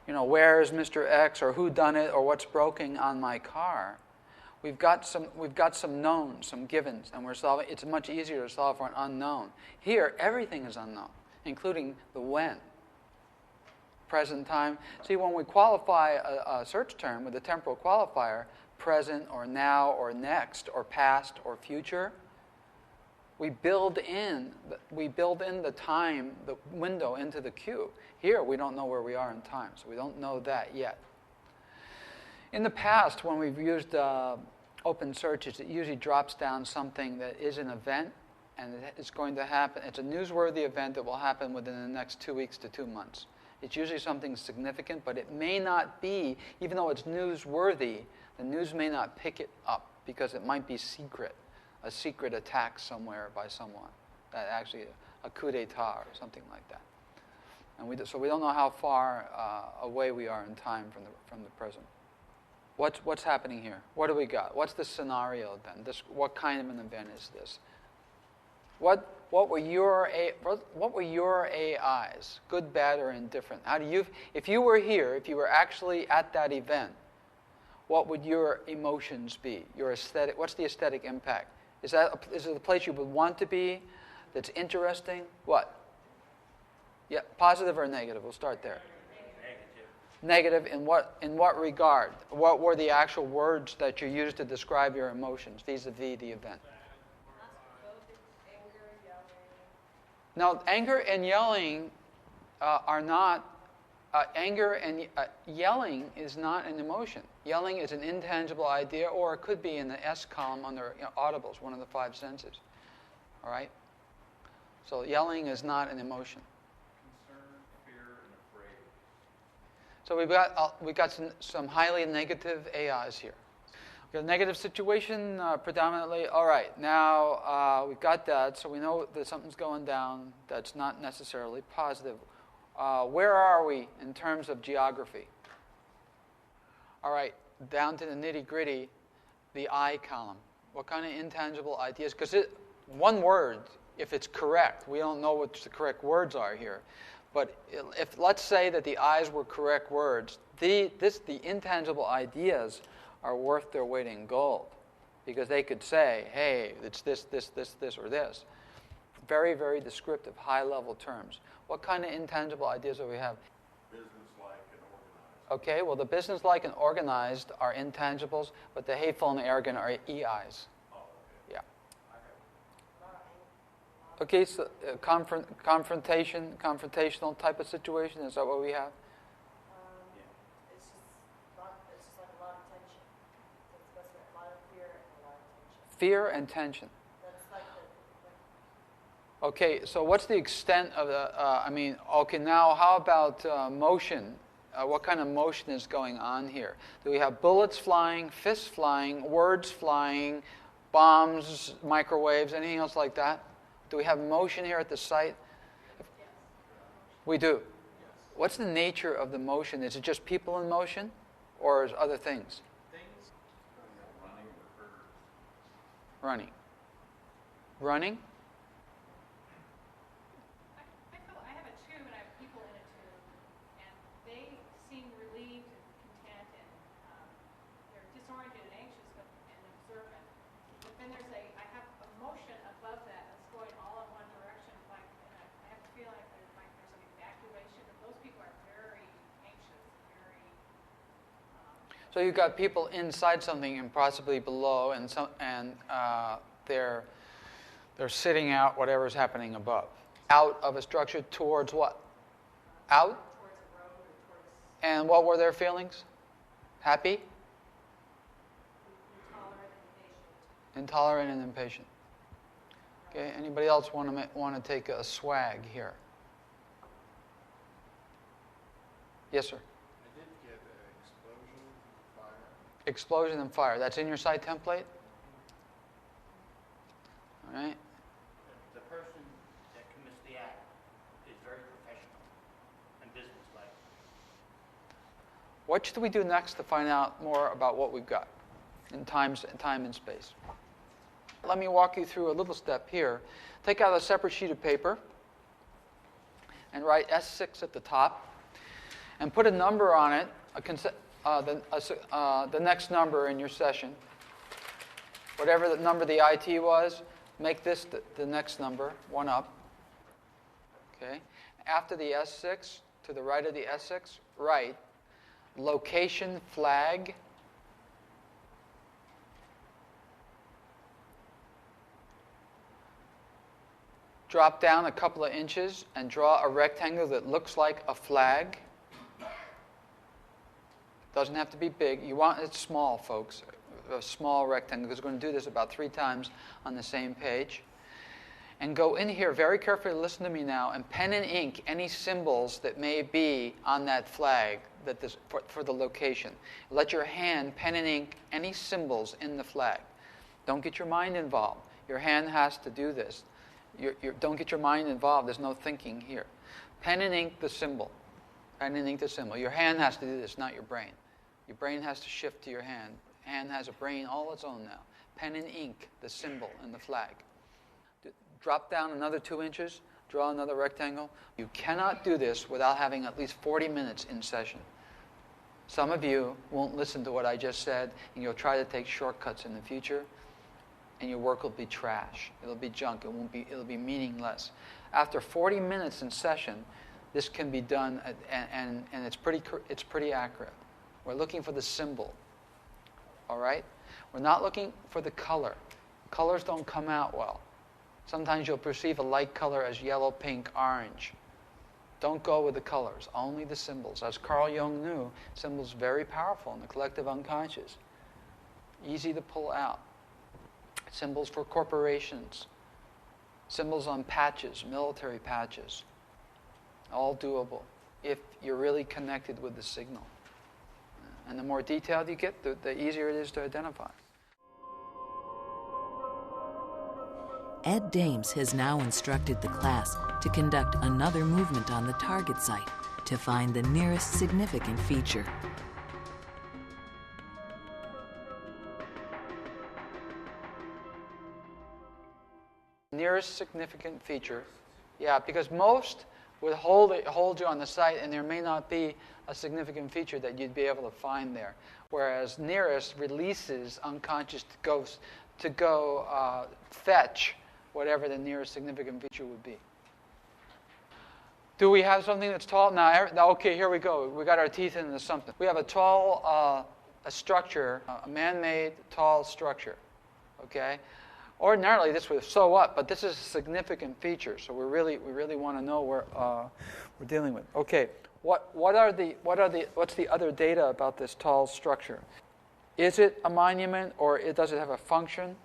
where is Mr. X, or who done it, or what's broken on my car, we've got some knowns, some givens, and we're solving. It's much easier to solve for an unknown. Here, everything is unknown, including the when. Present time. See, when we qualify a search term with a temporal qualifier, present or now or next or past or future, we build in the time, the window into the queue. Here, we don't know where we are in time, so we don't know that yet. In the past, when we've used open searches, it usually drops down something that is an event, and it's going to happen. It's a newsworthy event that will happen within the next 2 weeks to 2 months. It's usually something significant, but it may not be, even though it's newsworthy, the news may not pick it up because it might be secret, a secret attack somewhere by someone, that actually a coup d'etat or something like that. And so we don't know how far away we are in time from the present. What's happening here? What do we got? What's the scenario then? What kind of an event is this? What were your AIs? Good, bad, or indifferent? If you were here, if you were actually at that event, what would your emotions be? Your aesthetic. What's the aesthetic impact? Is it a place you would want to be? That's interesting. What? Yeah, positive or negative? We'll start there. Negative in what regard? What were the actual words that you used to describe your emotions vis-a-vis the event? Now, anger and yelling are not. Anger and yelling is not an emotion. Yelling is an intangible idea, or it could be in the S column under audibles, one of the 5 senses. All right. So yelling is not an emotion. So we've got some highly negative AIs here. We've got a negative situation predominantly. All right, now we've got that, so we know that something's going down that's not necessarily positive. Where are we in terms of geography? All right, down to the nitty-gritty, the I column. What kind of intangible ideas? Because one word, if it's correct, we don't know what the correct words are here. But if let's say that the I's were correct words, the intangible ideas are worth their weight in gold, because they could say, "Hey, it's this, or this." Very, very descriptive, high-level terms. What kind of intangible ideas do we have? Business-like and organized. Okay, well, the business-like and organized are intangibles, but the hateful and arrogant are EIs. Oh, okay. Yeah. Okay, so confrontational type of situation, is that what we have? It's just like a lot of tension. It's a lot of fear and a lot of tension. Fear and tension. That's like Okay, so what's the extent of the, okay, now how about motion? What kind of motion is going on here? Do we have bullets flying, fists flying, words flying, bombs, microwaves, anything else like that? Do we have motion here at the site? We do. What's the nature of the motion? Is it just people in motion, or is other things? Running. Running? I have a tube and I have people in a tube, and they seem relieved and content, and they're disoriented and anxious and observant. But then I have a motion above that that's going all in one direction, and I have a feeling there's an evacuation, and those people are very anxious, very. So you've got people inside something and possibly below, and they're sitting out whatever's happening above. Out of a structure towards what? Out? Towards a road or towards. And what were their feelings? Happy? Tolerant and patient. Intolerant and impatient. Okay, anybody else want to take a swag here? Yes, sir. I did get an explosion, fire. Explosion and fire. That's in your site template? All right. The person that commits the act is very professional and businesslike. What should we do next to find out more about what we've got in time and space? Let me walk you through a little step here. Take out a separate sheet of paper and write S6 at the top and put a number on it, the next number in your session. Whatever the number the IT was, make this the next number, one up. Okay. After the S6, to the right of the S6, write location flag. Drop down a couple of inches and draw a rectangle that looks like a flag. Doesn't have to be big. You want it small, folks. A small rectangle, because we're going to do this about 3 times on the same page. And go in here, very carefully listen to me now, and pen and ink any symbols that may be on that flag for the location. Let your hand pen and ink any symbols in the flag. Don't get your mind involved. Your hand has to do this. Don't get your mind involved. There's no thinking here. Pen and ink the symbol. Pen and ink the symbol. Your hand has to do this, not your brain. Your brain has to shift to your hand. Hand has a brain all its own now. Pen and ink the symbol in the flag. Drop down another 2 inches. Draw another rectangle. You cannot do this without having at least 40 minutes in session. Some of you won't listen to what I just said, and you'll try to take shortcuts in the future. And your work will be trash. It'll be junk. It'll be meaningless. After 40 minutes in session, this can be done, and it's pretty accurate. We're looking for the symbol. All right? We're not looking for the color. Colors don't come out well. Sometimes you'll perceive a light color as yellow, pink, orange. Don't go with the colors. Only the symbols. As Carl Jung knew, symbols very powerful in the collective unconscious. Easy to pull out. Symbols for corporations, symbols on patches, military patches, all doable if you're really connected with the signal. And the more detailed you get, the easier it is to identify. Ed Dames has now instructed the class to conduct another movement on the target site to find the nearest significant feature. Nearest significant feature. Yeah, because most would hold you on the site, and there may not be a significant feature that you'd be able to find there. Whereas nearest releases unconscious to go fetch whatever the nearest significant feature would be. Do we have something that's tall? Now, okay, here we go. We got our teeth into something. We have a tall a structure, a man-made tall structure. Okay. Ordinarily, this would so what, but this is a significant feature, so we really want to know where we're dealing with. Okay, what's the other data about this tall structure? Is it a monument, or does it have a function?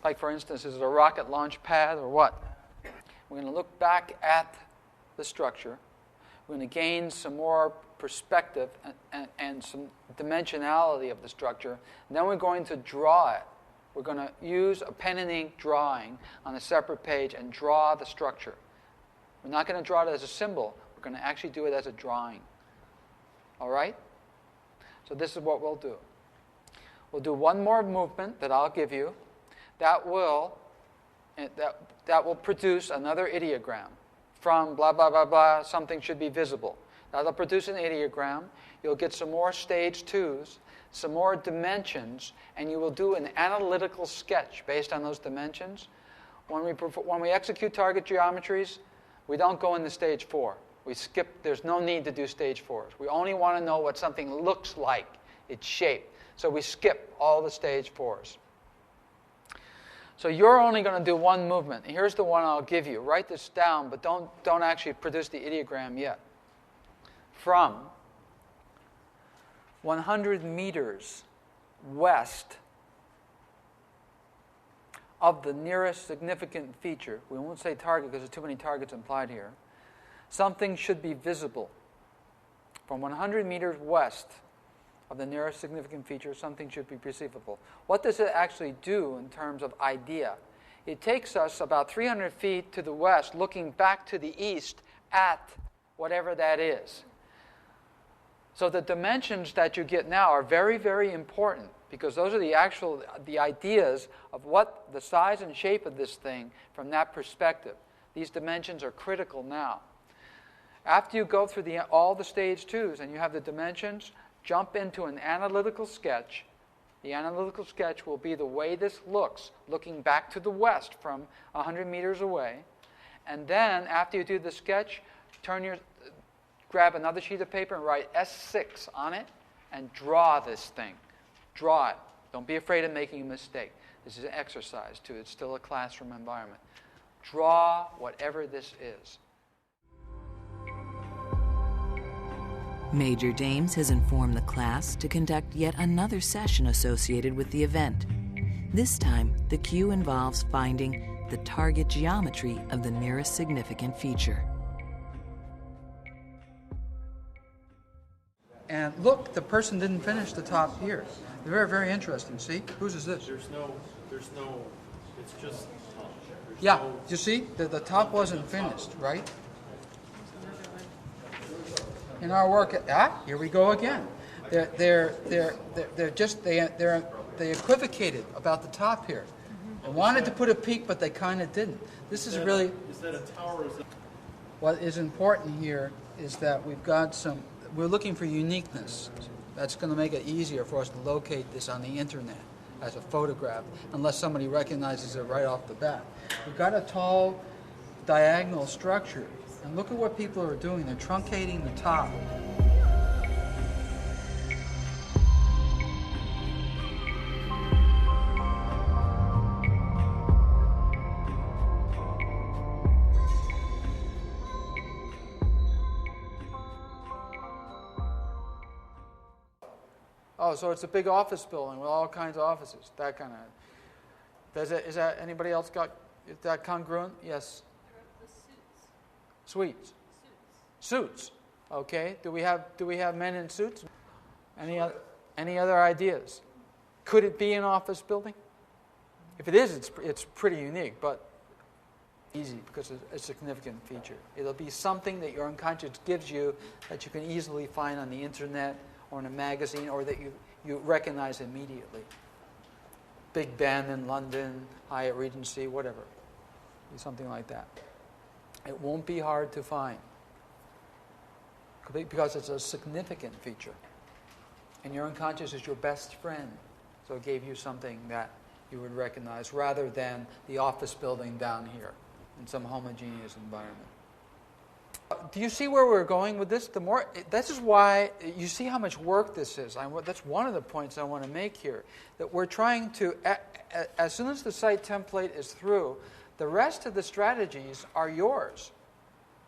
Like, for instance, is it a rocket launch pad, or what? We're going to look back at the structure. We're going to gain some more perspective and some dimensionality of the structure. And then we're going to draw it. We're going to use a pen and ink drawing on a separate page and draw the structure. We're not going to draw it as a symbol. We're going to actually do it as a drawing. All right? So this is what we'll do. We'll do one more movement that I'll give you. That will produce another ideogram. From blah, blah, blah, blah, something should be visible. That'll produce an ideogram. You'll get some more stage 2s, some more dimensions, and you will do an analytical sketch based on those dimensions. When we execute target geometries, we don't go into stage 4. We skip. There's no need to do stage 4s. We only want to know what something looks like, its shape. So we skip all the stage 4s. So you're only going to do one movement. Here's the one I'll give you. Write this down, but don't actually produce the ideogram yet. From 100 meters west of the nearest significant feature, we won't say target because there's too many targets implied here, something should be visible. From 100 meters west of the nearest significant feature, something should be perceivable. What does it actually do in terms of idea? It takes us about 300 feet to the west, looking back to the east at whatever that is. So the dimensions that you get now are very, very important, because those are the ideas of what the size and shape of this thing from that perspective. These dimensions are critical now. After you go through all the stage 2s and you have the dimensions, jump into an analytical sketch. The analytical sketch will be the way this looks, looking back to the west from 100 meters away. And then, after you do the sketch, grab another sheet of paper and write S6 on it and draw this thing. Draw it. Don't be afraid of making a mistake. This is an exercise, too. It's still a classroom environment. Draw whatever this is. Major Dames has informed the class to conduct yet another session associated with the event. This time, the cue involves finding the target geometry of the nearest significant feature. And look, the person didn't finish the top here. Very, very interesting. See? Whose is this? There's no, it's just. Yeah, you see? The top wasn't finished, right? In our work, here we go again. They equivocated about the top here. They wanted to put a peak, but they kind of didn't. This is really. Is that a tower? Is that... What is important here is that we're looking for uniqueness. That's going to make it easier for us to locate this on the internet as a photograph, unless somebody recognizes it right off the bat. We've got a tall diagonal structure, and look at what people are doing. They're truncating the top. Oh, so it's a big office building with all kinds of offices, that kind of. Is that anybody else got, is that congruent? Yes. The suits. Suites. Suits. Suits. Okay. Do we have men in suits? Any other ideas? Could it be an office building? If it is, it's pretty unique, but easy because it's a significant feature. It'll be something that your unconscious gives you that you can easily find on the internet or in a magazine, or that you recognize immediately. Big Ben in London, Hyatt Regency, whatever. Something like that. It won't be hard to find because it's a significant feature. And your unconscious is your best friend. So it gave you something that you would recognize rather than the office building down here in some homogeneous environment. Do you see where we're going with this? This is why you see how much work this is. That's one of the points I want to make here. That we're trying to, as soon as the site template is through, the rest of the strategies are yours.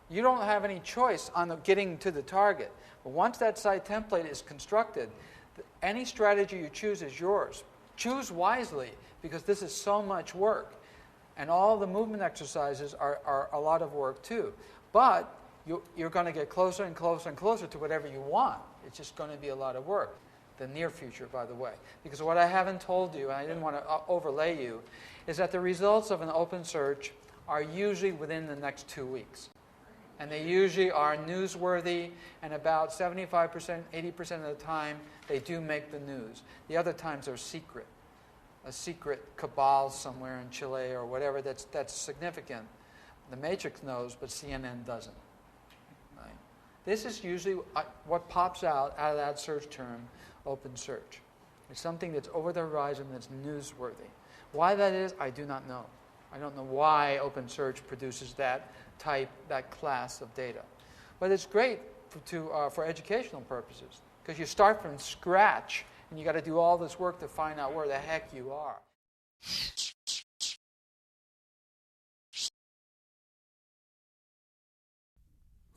You don't have any choice on getting to the target. But once that site template is constructed, any strategy you choose is yours. Choose wisely, because this is so much work. And all the movement exercises are a lot of work too. But you're going to get closer and closer and closer to whatever you want. It's just going to be a lot of work. The near future, by the way. Because what I haven't told you, and I didn't want to overlay you, is that the results of an open search are usually within the next 2 weeks. And they usually are newsworthy, and about 75%, 80% of the time, they do make the news. The other times they're secret. A secret cabal somewhere in Chile or whatever that's significant. The Matrix knows, but CNN doesn't. Right? This is usually what pops out of that search term, open search. It's something that's over the horizon that's newsworthy. Why that is, I do not know. I don't know why open search produces that class of data. But it's great for educational purposes, because you start from scratch and you got to do all this work to find out where the heck you are.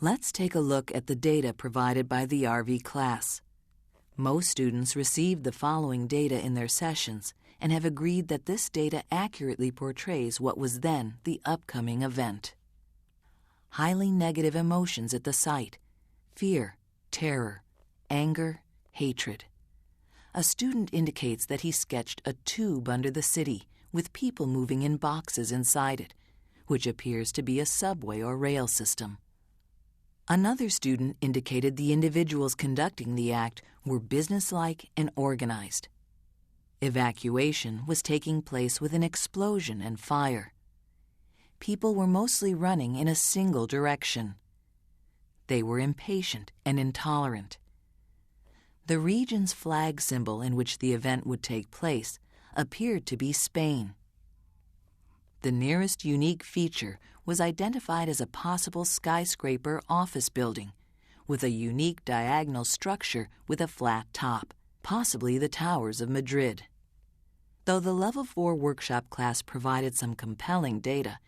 Let's take a look at the data provided by the RV class. Most students received the following data in their sessions and have agreed that this data accurately portrays what was then the upcoming event. Highly negative emotions at the site: fear, terror, anger, hatred. A student indicates that he sketched a tube under the city with people moving in boxes inside it, which appears to be a subway or rail system. Another student indicated the individuals conducting the act were businesslike and organized. Evacuation was taking place with an explosion and fire. People were mostly running in a single direction. They were impatient and intolerant. The region's flag symbol in which the event would take place appeared to be Spain. The nearest unique feature was identified as a possible skyscraper office building with a unique diagonal structure with a flat top, possibly the towers of Madrid. Though the Level 4 workshop class provided some compelling data,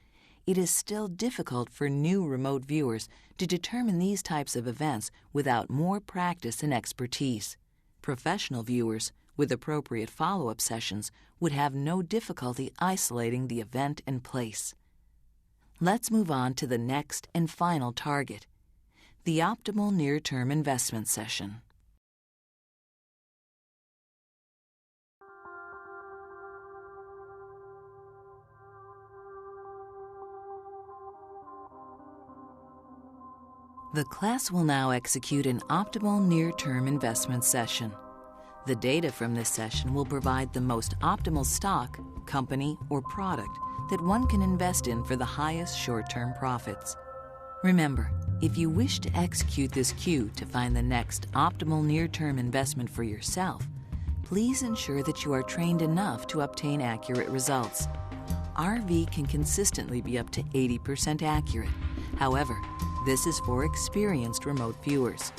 it is still difficult for new remote viewers to determine these types of events without more practice and expertise. Professional viewers, with appropriate follow-up sessions, would have no difficulty isolating the event and place. Let's move on to the next and final target, the optimal near-term investment session. The class will now execute an optimal near-term investment session. The data from this session will provide the most optimal stock, company, or product that one can invest in for the highest short-term profits. Remember, if you wish to execute this cue to find the next optimal near-term investment for yourself, please ensure that you are trained enough to obtain accurate results. RV can consistently be up to 80% accurate. However, this is for experienced remote viewers.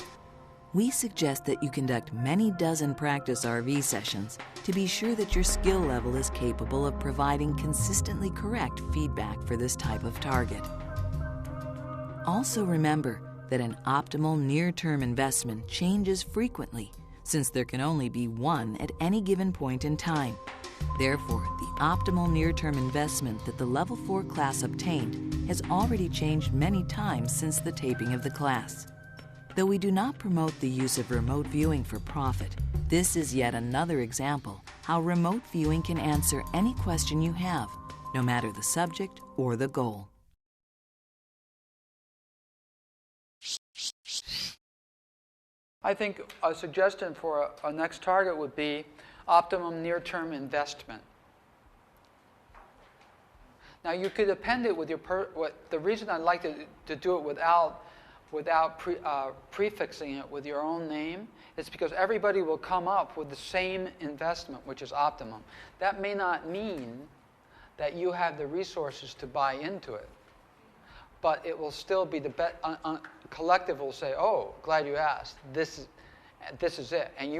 We suggest that you conduct many dozen practice RV sessions to be sure that your skill level is capable of providing consistently correct feedback for this type of target. Also remember that an optimal near-term investment changes frequently, since there can only be one at any given point in time. Therefore, the optimal near-term investment that the Level 4 class obtained has already changed many times since the taping of the class. Though we do not promote the use of remote viewing for profit, this is yet another example how remote viewing can answer any question you have, no matter the subject or the goal. I think a suggestion for a next target would be optimum near-term investment. Now you could append it with your the reason I like to do it without prefixing it with your own name is because everybody will come up with the same investment, which is optimum. That may not mean that you have the resources to buy into it, but it will still be the best. Collective will say, "Oh, glad you asked. This is it," and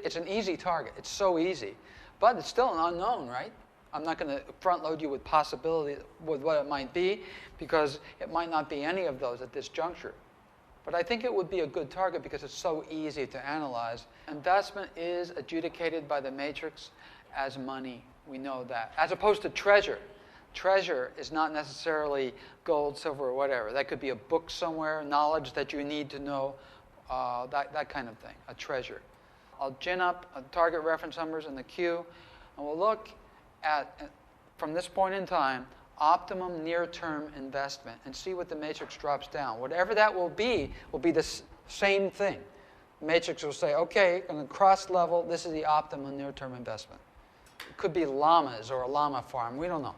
it's an easy target. It's so easy, but it's still an unknown, right? I'm not going to front load you with possibility with what it might be, because it might not be any of those at this juncture. But I think it would be a good target because it's so easy to analyze. Investment is adjudicated by the matrix as money. We know that, as opposed to treasure. Treasure is not necessarily gold, silver, or whatever. That could be a book somewhere, knowledge that you need to know, that kind of thing, a treasure. I'll gin up target reference numbers in the queue, and we'll look at, from this point in time, optimum near-term investment and see what the matrix drops down. Whatever that will be the same thing. The matrix will say, okay, on the cross level, this is the optimum near-term investment. It could be llamas or a llama farm. We don't know.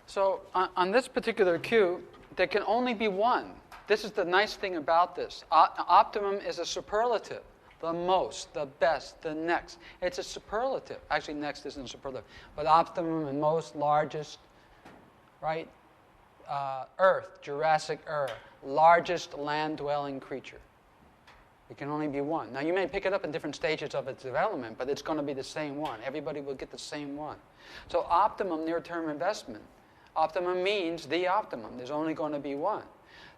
So on this particular cue, there can only be one. This is the nice thing about this. Optimum is a superlative. The most, the best, the next. It's a superlative. Actually, next isn't a superlative. But optimum and most, largest, right? Earth, Jurassic Era, largest land-dwelling creature. It can only be one. Now, you may pick it up in different stages of its development, but it's going to be the same one. Everybody will get the same one. So optimum near-term investment. Optimum means the optimum. There's only going to be one.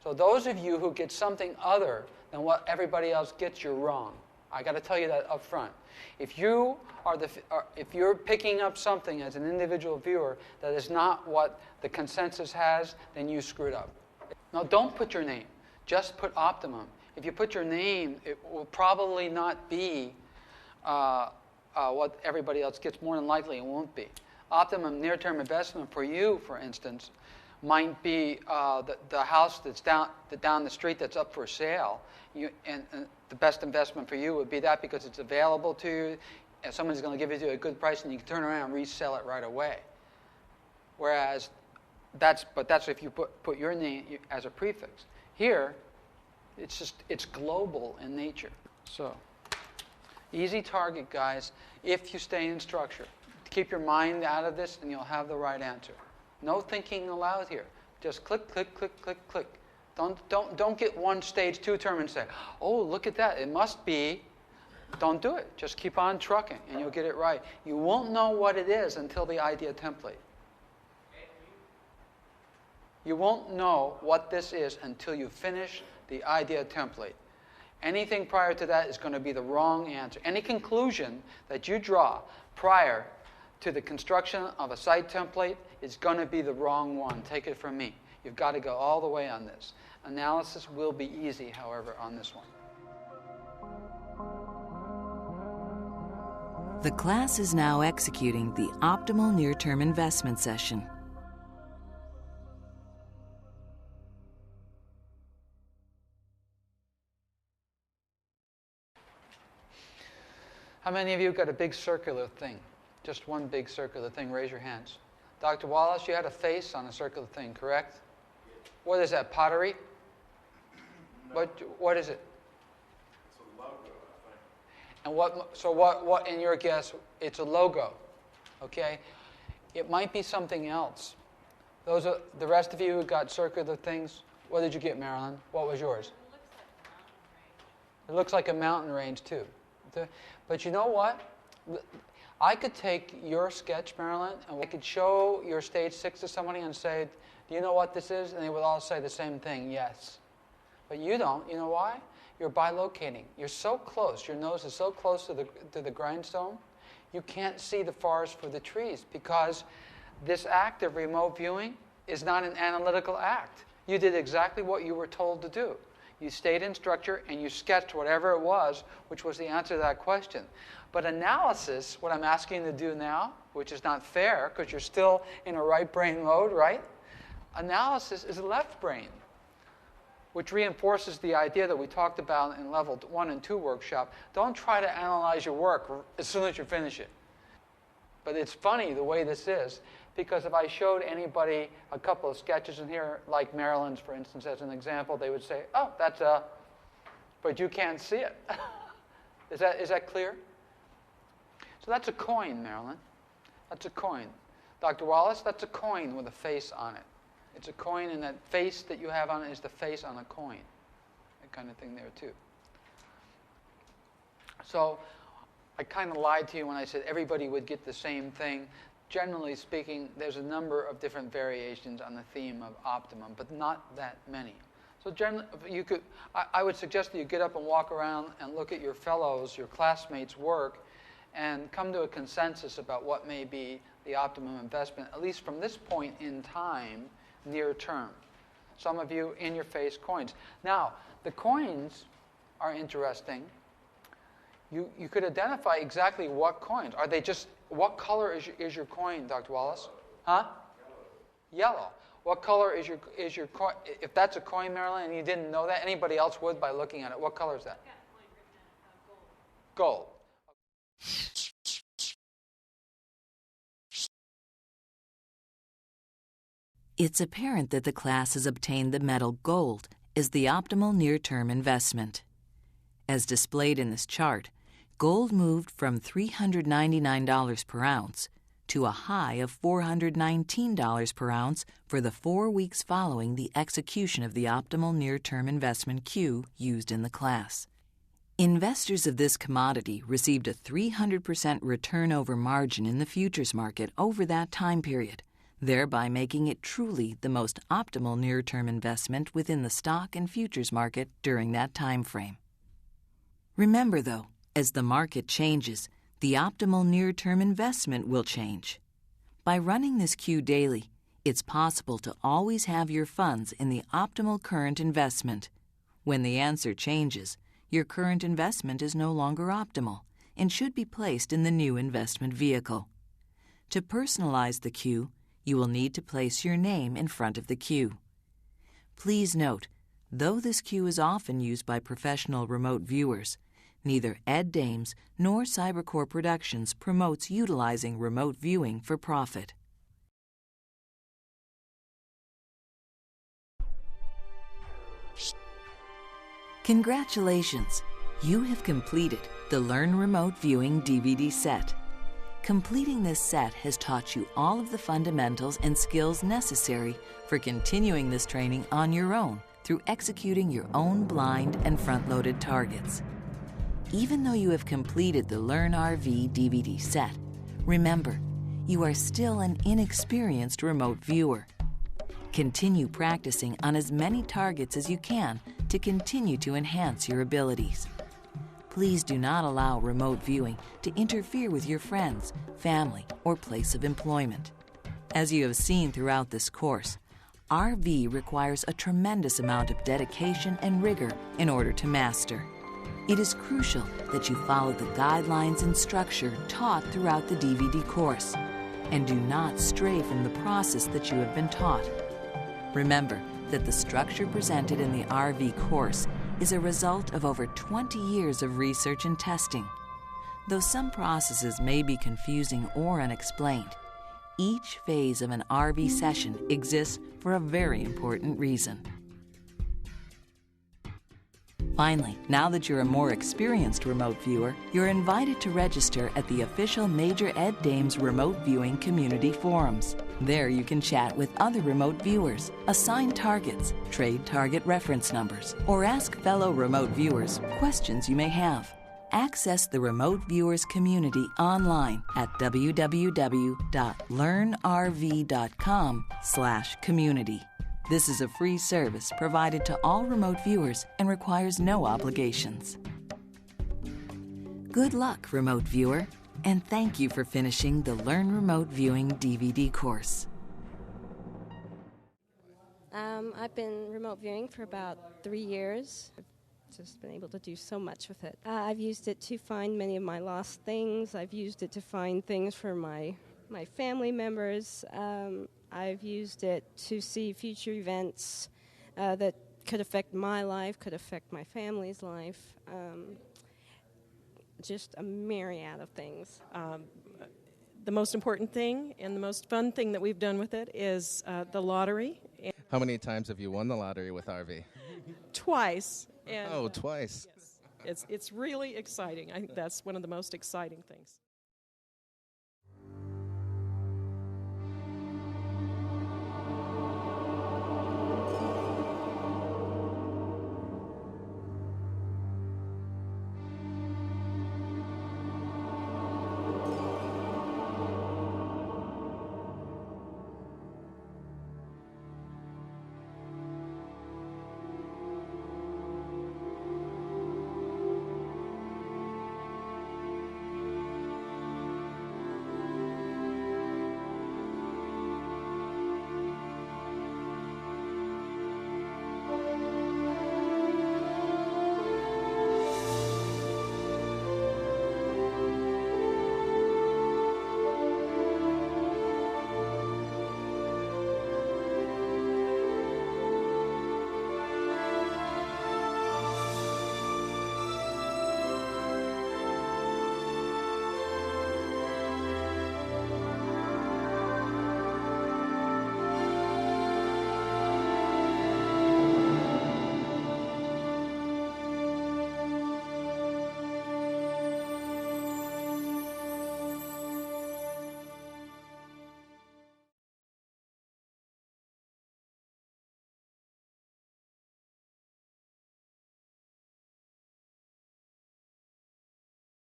So those of you who get something other than what everybody else gets, you're wrong. I got to tell you that up front. If you are if you're picking up something as an individual viewer that is not what the consensus has, then you screwed up. No, don't put your name. Just put optimum. If you put your name, it will probably not be what everybody else gets. More than likely, it won't be. Optimum near-term investment for you, for instance, might be the house that's down the street that's up for sale. And the best investment for you would be that because it's available to you, and someone's going to give it to you at a good price, and you can turn around and resell it right away. Whereas, that's if you put your name as a prefix. Here, it's global in nature. So, easy target, guys, if you stay in structure. Keep your mind out of this, and you'll have the right answer. No thinking aloud here. Just click, click, click, click, click. Don't get one stage 2 term and say, oh, look at that. It must be. Don't do it. Just keep on trucking, and you'll get it right. You won't know what it is until the idea template. You won't know what this is until you finish the idea template. Anything prior to that is going to be the wrong answer. Any conclusion that you draw prior to the construction of a site template is going to be the wrong one. Take it from me. You've got to go all the way on this. Analysis will be easy, however, on this one. The class is now executing the optimal near-term investment session. How many of you got a big circular thing? Just one big circular thing. Raise your hands. Dr. Wallace, you had a face on a circular thing, correct? What is that, pottery? No. What is it? It's a logo, I think. And what in your guess, it's a logo, okay? It might be something else. Those are the rest of you who got circular things. What did you get, Marilyn? What was yours? It looks like a mountain range too. But you know what? I could take your sketch, Marilyn, and I could show your stage 6 to somebody and say, do you know what this is? And they would all say the same thing, yes. But you don't. You know why? You're bilocating. You're so close. Your nose is so close to the grindstone, you can't see the forest for the trees because this act of remote viewing is not an analytical act. You did exactly what you were told to do. You stayed in structure and you sketched whatever it was, which was the answer to that question. But analysis, what I'm asking you to do now, which is not fair because you're still in a right brain mode, right? Analysis is left brain, which reinforces the idea that we talked about in level 1 and 2 workshop. Don't try to analyze your work as soon as you finish it. But it's funny the way this is, because if I showed anybody a couple of sketches in here, like Marilyn's, for instance, as an example, they would say, oh, that's a, but you can't see it. Is that clear? So that's a coin, Marilyn. That's a coin. Dr. Wallace, that's a coin with a face on it. It's a coin, and that face that you have on it is the face on a coin. That kind of thing there, too. So I kind of lied to you when I said everybody would get the same thing. Generally speaking, there's a number of different variations on the theme of optimum, but not that many. So generally, I would suggest that you get up and walk around and look at your fellows, your classmates' work, and come to a consensus about what may be the optimum investment, at least from this point in time, near term. Some of you, in your face, coins. Now, the coins are interesting. You could identify exactly what coins. Are they just, what color is your coin, Dr. Wallace? Huh? Yellow. What color is your coin? If that's a coin, Marilyn, and you didn't know that, anybody else would by looking at it. What color is that? Gold. It's apparent that the class has obtained the metal gold as the optimal near-term investment. As displayed in this chart, gold moved from $399 per ounce to a high of $419 per ounce for the 4 weeks following the execution of the optimal near-term investment cue used in the class. Investors of this commodity received a 300% return over margin in the futures market over that time period, thereby making it truly the most optimal near-term investment within the stock and futures market during that time frame. Remember, though, As the market changes, the optimal near-term investment will change. By running this cue daily, it's possible to always have your funds in the optimal current investment. When the answer changes, your current investment is no longer optimal and should be placed in the new investment vehicle. To personalize the cue, you will need to place your name in front of the cue. Please note, though this cue is often used by professional remote viewers, neither Ed Dames nor Cybercore Productions promotes utilizing remote viewing for profit. Congratulations! You have completed the Learn Remote Viewing DVD set. Completing this set has taught you all of the fundamentals and skills necessary for continuing this training on your own through executing your own blind and front-loaded targets. Even though you have completed the Learn RV DVD set, remember, you are still an inexperienced remote viewer. Continue practicing on as many targets as you can to continue to enhance your abilities. Please do not allow remote viewing to interfere with your friends, family, or place of employment. As you have seen throughout this course, RV requires a tremendous amount of dedication and rigor in order to master. It is crucial that you follow the guidelines and structure taught throughout the DVD course, and do not stray from the process that you have been taught. Remember that the structure presented in the RV course is a result of over 20 years of research and testing. Though some processes may be confusing or unexplained, each phase of an RV session exists for a very important reason. Finally, now that you're a more experienced remote viewer, you're invited to register at the official Major Ed Dames remote viewing community forums. There you can chat with other remote viewers, assign targets, trade target reference numbers, or ask fellow remote viewers questions you may have. Access the remote viewers community online at www.learnrv.com/community. This is a free service provided to all remote viewers and requires no obligations. Good luck, remote viewer, and thank you for finishing the Learn Remote Viewing DVD course. I've been remote viewing for about 3 years. I've just been able to do so much with it. I've used it to find many of my lost things. I've used it to find things for my family members. I've used it to see future events that could affect my life, could affect my family's life. Just a myriad of things. The most important thing and the most fun thing that we've done with it is the lottery. How many times have you won the lottery with RV? Twice. And, twice. Yes, it's really exciting. I think that's one of the most exciting things.